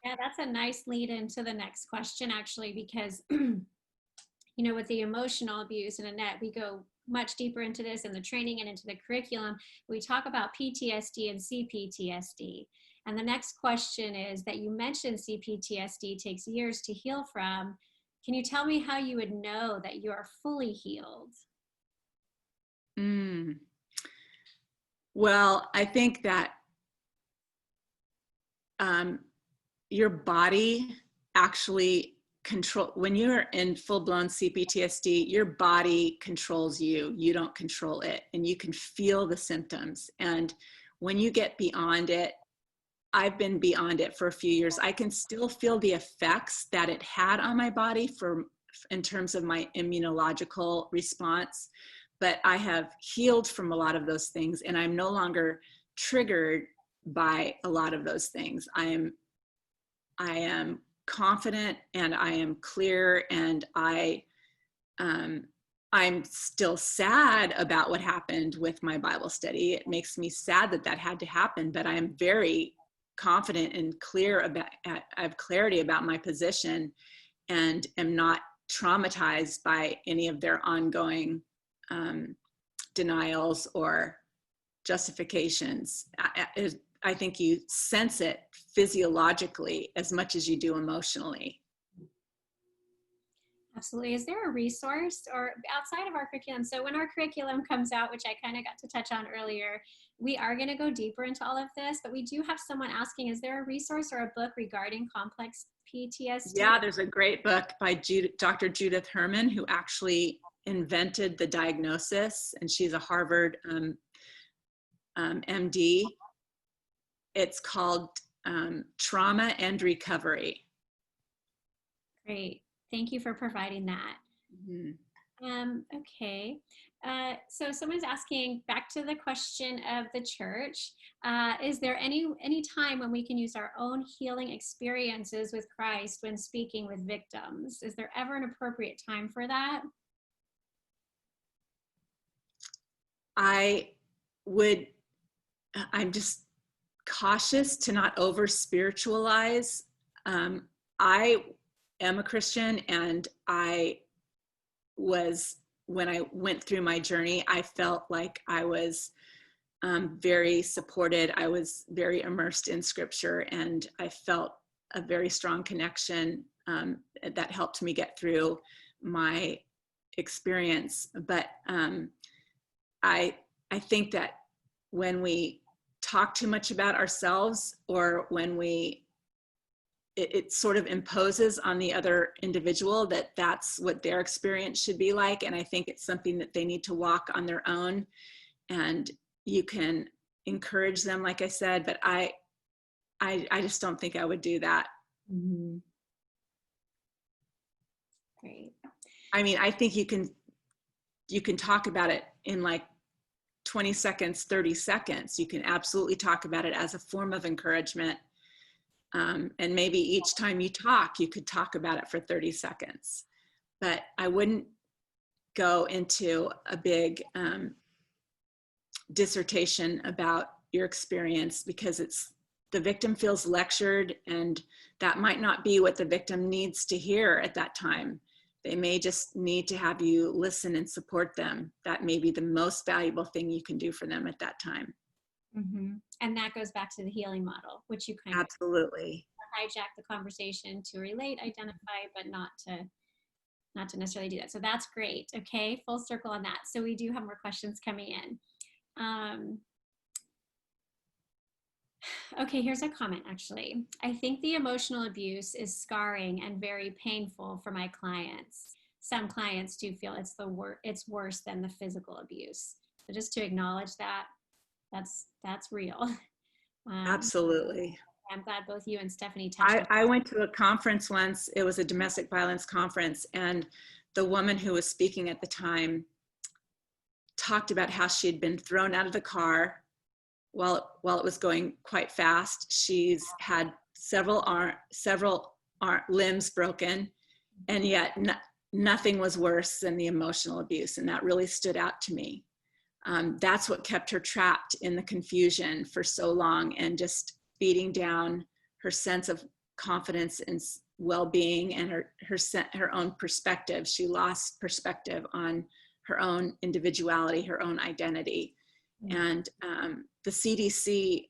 Yeah, that's a nice lead into the next question, actually, because with the emotional abuse, and Annette, we go much deeper into this in the training and into the curriculum. We talk about PTSD and CPTSD. And the next question is that you mentioned CPTSD takes years to heal from. Can you tell me how you would know that you are fully healed? Well, I think that your body actually when you're in full-blown CPTSD, your body controls you. You don't control it, and you can feel the symptoms. And when you get beyond it, I've been beyond it for a few years. I can still feel the effects that it had on my body in terms of my immunological response, but I have healed from a lot of those things, and I'm no longer triggered by a lot of those things. I am confident, and I am clear, and I'm still sad about what happened with my Bible study. It makes me sad that that had to happen, but I am very confident and clear about, I have clarity about my position, and am not traumatized by any of their ongoing denials or justifications. I think you sense it physiologically as much as you do emotionally. Absolutely. Is there a resource or outside of our curriculum? So when our curriculum comes out, which I kind of got to touch on earlier, we are going to go deeper into all of this, but we do have someone asking, is there a resource or a book regarding complex PTSD? Yeah, there's a great book by Dr. Judith Herman, who actually invented the diagnosis, and she's a Harvard MD. It's called Trauma and Recovery. Great. Thank you for providing that. Mm-hmm. Okay. So someone's asking, back to the question of the church, is there any time when we can use our own healing experiences with Christ when speaking with victims? Is there ever an appropriate time for that? I'm just cautious to not over spiritualize. I am a Christian, and when I went through my journey, I felt like I was very supported. I was very immersed in scripture, and I felt a very strong connection that helped me get through my experience. But I think that when we talk too much about ourselves, or when it sort of imposes on the other individual that that's what their experience should be like. And I think it's something that they need to walk on their own, and you can encourage them, like I said, but I just don't think I would do that. Mm-hmm. Great. I mean, I think you can talk about it in like 20 seconds, 30 seconds. You can absolutely talk about it as a form of encouragement. And maybe each time you talk, you could talk about it for 30 seconds. But I wouldn't go into a big dissertation about your experience, because the victim feels lectured, and that might not be what the victim needs to hear at that time. They may just need to have you listen and support them. That may be the most valuable thing you can do for them at that time. Mm-hmm. And that goes back to the healing model, which you kind Absolutely of hijack the conversation to relate, identify, but not to necessarily do that. So that's great. Okay, full circle on that. So we do have more questions coming in. Okay, here's a comment actually. I think the emotional abuse is scarring and very painful for my clients. Some clients do feel it's worse than the physical abuse. So just to acknowledge that, that's real. Absolutely. I'm glad both you and Stephanie touched on I went to a conference once. It was a domestic violence conference, and the woman who was speaking at the time talked about how she had been thrown out of the car while it was going quite fast. She's had several limbs broken, and yet nothing was worse than the emotional abuse, and that really stood out to me. That's what kept her trapped in the confusion for so long, and just beating down her sense of confidence and well-being, and her own perspective. She lost perspective on her own individuality, her own identity. And the CDC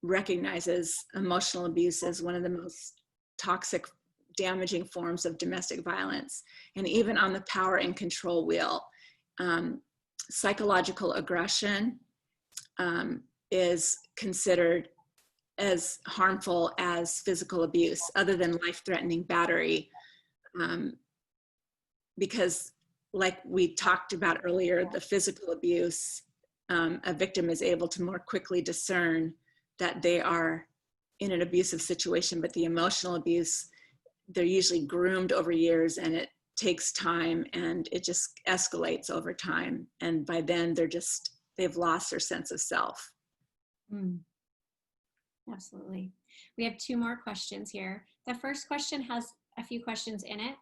recognizes emotional abuse as one of the most toxic, damaging forms of domestic violence. And even on the power and control wheel, psychological aggression is considered as harmful as physical abuse, other than life-threatening battery. Because like we talked about earlier, the physical abuse, a victim is able to more quickly discern that they are in an abusive situation, but the emotional abuse, they're usually groomed over years, and it takes time, and it just escalates over time. And by then they've lost their sense of self. Absolutely. We have 2 more questions here. The first question has a few questions in it.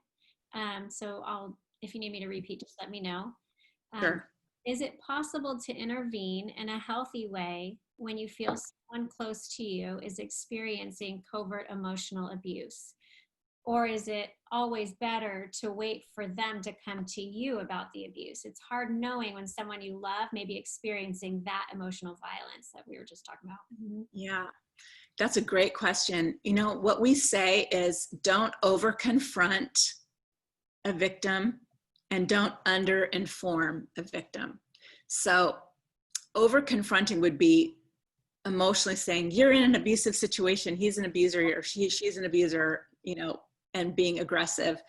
So if you need me to repeat, just let me know. Sure. Is it possible to intervene in a healthy way when you feel someone close to you is experiencing covert emotional abuse? Or is it always better to wait for them to come to you about the abuse? It's hard knowing when someone you love may be experiencing that emotional violence that we were just talking about. Yeah, that's a great question. You know, what we say is don't over-confront a victim and don't under-inform a victim. So over-confronting would be emotionally saying, you're in an abusive situation, he's an abuser, or she's an abuser, you know, and being aggressive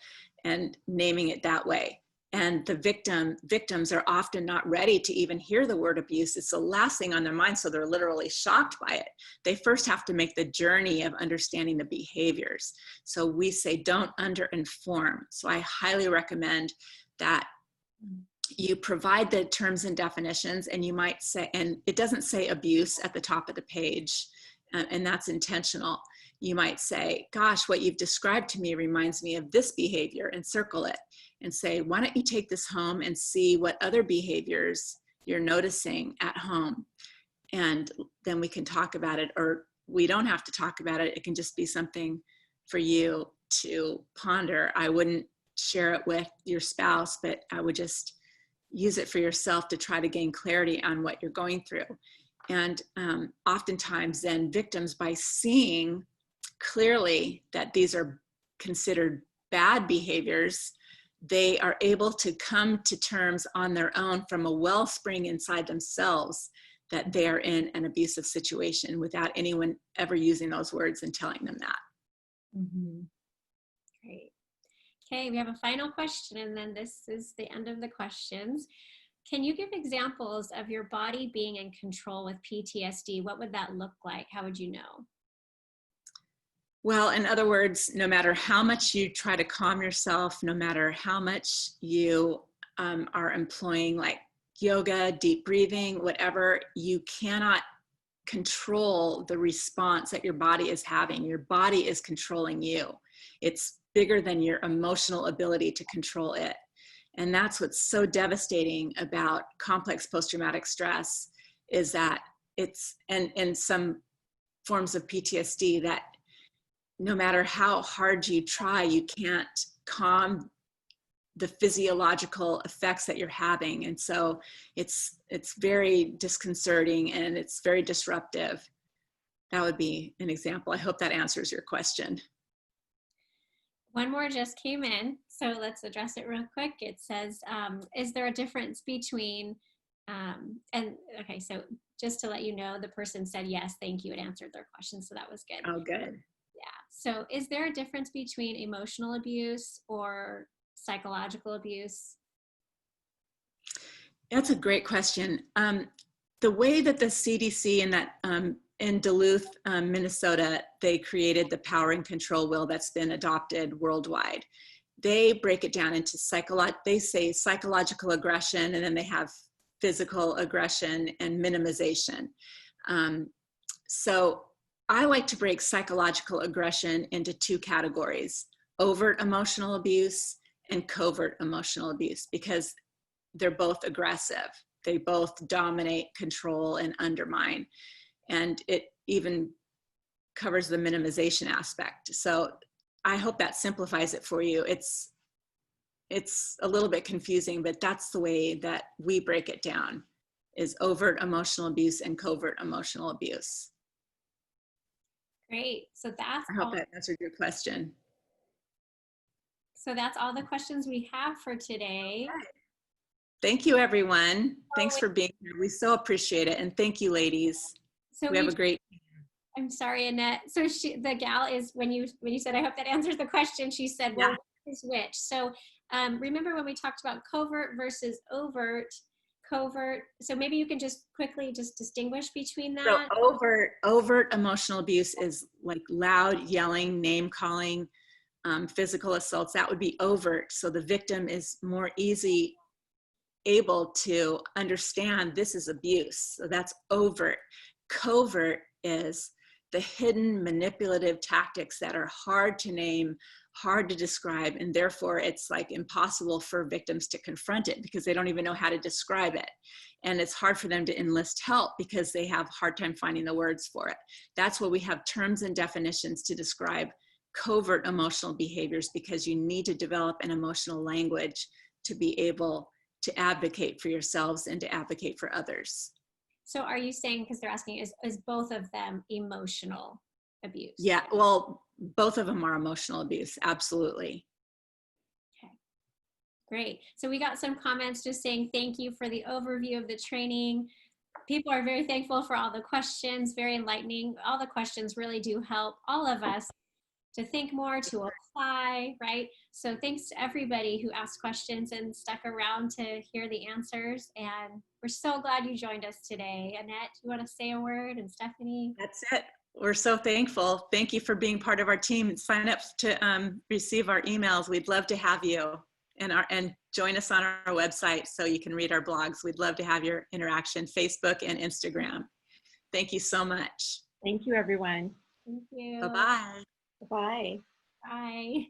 and naming it that way. And the victims are often not ready to even hear the word abuse. It's the last thing on their mind, so they're literally shocked by it. They first have to make the journey of understanding the behaviors. So we say don't under-inform. So I highly recommend that you provide the terms and definitions, and you might say, and it doesn't say abuse at the top of the page, and that's intentional. You might say, gosh, what you've described to me reminds me of this behavior, and circle it and say, why don't you take this home and see what other behaviors you're noticing at home? And then we can talk about it, or we don't have to talk about it. It can just be something for you to ponder. I wouldn't share it with your spouse, but I would just use it for yourself to try to gain clarity on what you're going through. And oftentimes then victims, by seeing clearly that these are considered bad behaviors, they are able to come to terms on their own from a wellspring inside themselves that they are in an abusive situation without anyone ever using those words and telling them that. Great. Okay, we have a final question, and then this is the end of the questions. Can you give examples of your body being in control with PTSD? What would that look like? How would you know? Well, in other words, no matter how much you try to calm yourself, no matter how much you are employing like yoga, deep breathing, whatever, you cannot control the response that your body is having. Your body is controlling you. It's bigger than your emotional ability to control it. And that's what's so devastating about complex post-traumatic stress, is that it's, and some forms of PTSD, that no matter how hard you try, you can't calm the physiological effects that you're having. And so it's very disconcerting, and it's very disruptive. That would be an example. I hope that answers your question. One more just came in, so let's address it real quick. It says, is there a difference between, okay, so just to let you know, the person said yes, thank you, it answered their question, so that was good. Oh, good. Yeah, so is there a difference between emotional abuse or psychological abuse? That's a great question. The way that the CDC and that in Duluth, Minnesota, they created the power and control wheel that's been adopted worldwide. They break it down into they say psychological aggression, and then they have physical aggression and minimization. So I like to break psychological aggression into 2 categories: overt emotional abuse and covert emotional abuse, because they're both aggressive. They both dominate, control, and undermine. And it even covers the minimization aspect. So I hope that simplifies it for you. It's a little bit confusing, but that's the way that we break it down, is overt emotional abuse and covert emotional abuse. Great, so that's I hope that answered your question. So that's all the questions we have for today. Thank you, everyone. Thanks for being here. We so appreciate it. And thank you, ladies. So we have a great I'm sorry, Annette. So the gal is, when you said, I hope that answers the question, she said, well, which is which? So remember when we talked about covert versus overt, so maybe you can just quickly just distinguish between that. So overt emotional abuse is like loud yelling, name calling, physical assaults. That would be overt. So the victim is more able to understand this is abuse. So that's overt. Covert is the hidden manipulative tactics that are hard to name, hard to describe, and therefore it's like impossible for victims to confront it because they don't even know how to describe it. And it's hard for them to enlist help because they have a hard time finding the words for it. That's why we have terms and definitions to describe covert emotional behaviors, because you need to develop an emotional language to be able to advocate for yourselves and to advocate for others. So are you saying, because they're asking, is both of them emotional abuse? Yeah, well, both of them are emotional abuse, absolutely. Okay, great. So we got some comments just saying thank you for the overview of the training. People are very thankful for all the questions, very enlightening. All the questions really do help all of us to think more, to apply, right? So thanks to everybody who asked questions and stuck around to hear the answers. And we're so glad you joined us today. Annette, you want to say a word? And Stephanie? That's it. We're so thankful. Thank you for being part of our team. Sign up to receive our emails. We'd love to have you and join us on our website so you can read our blogs. We'd love to have your interaction, Facebook and Instagram. Thank you so much. Thank you, everyone. Thank you. Bye-bye. Bye. Bye.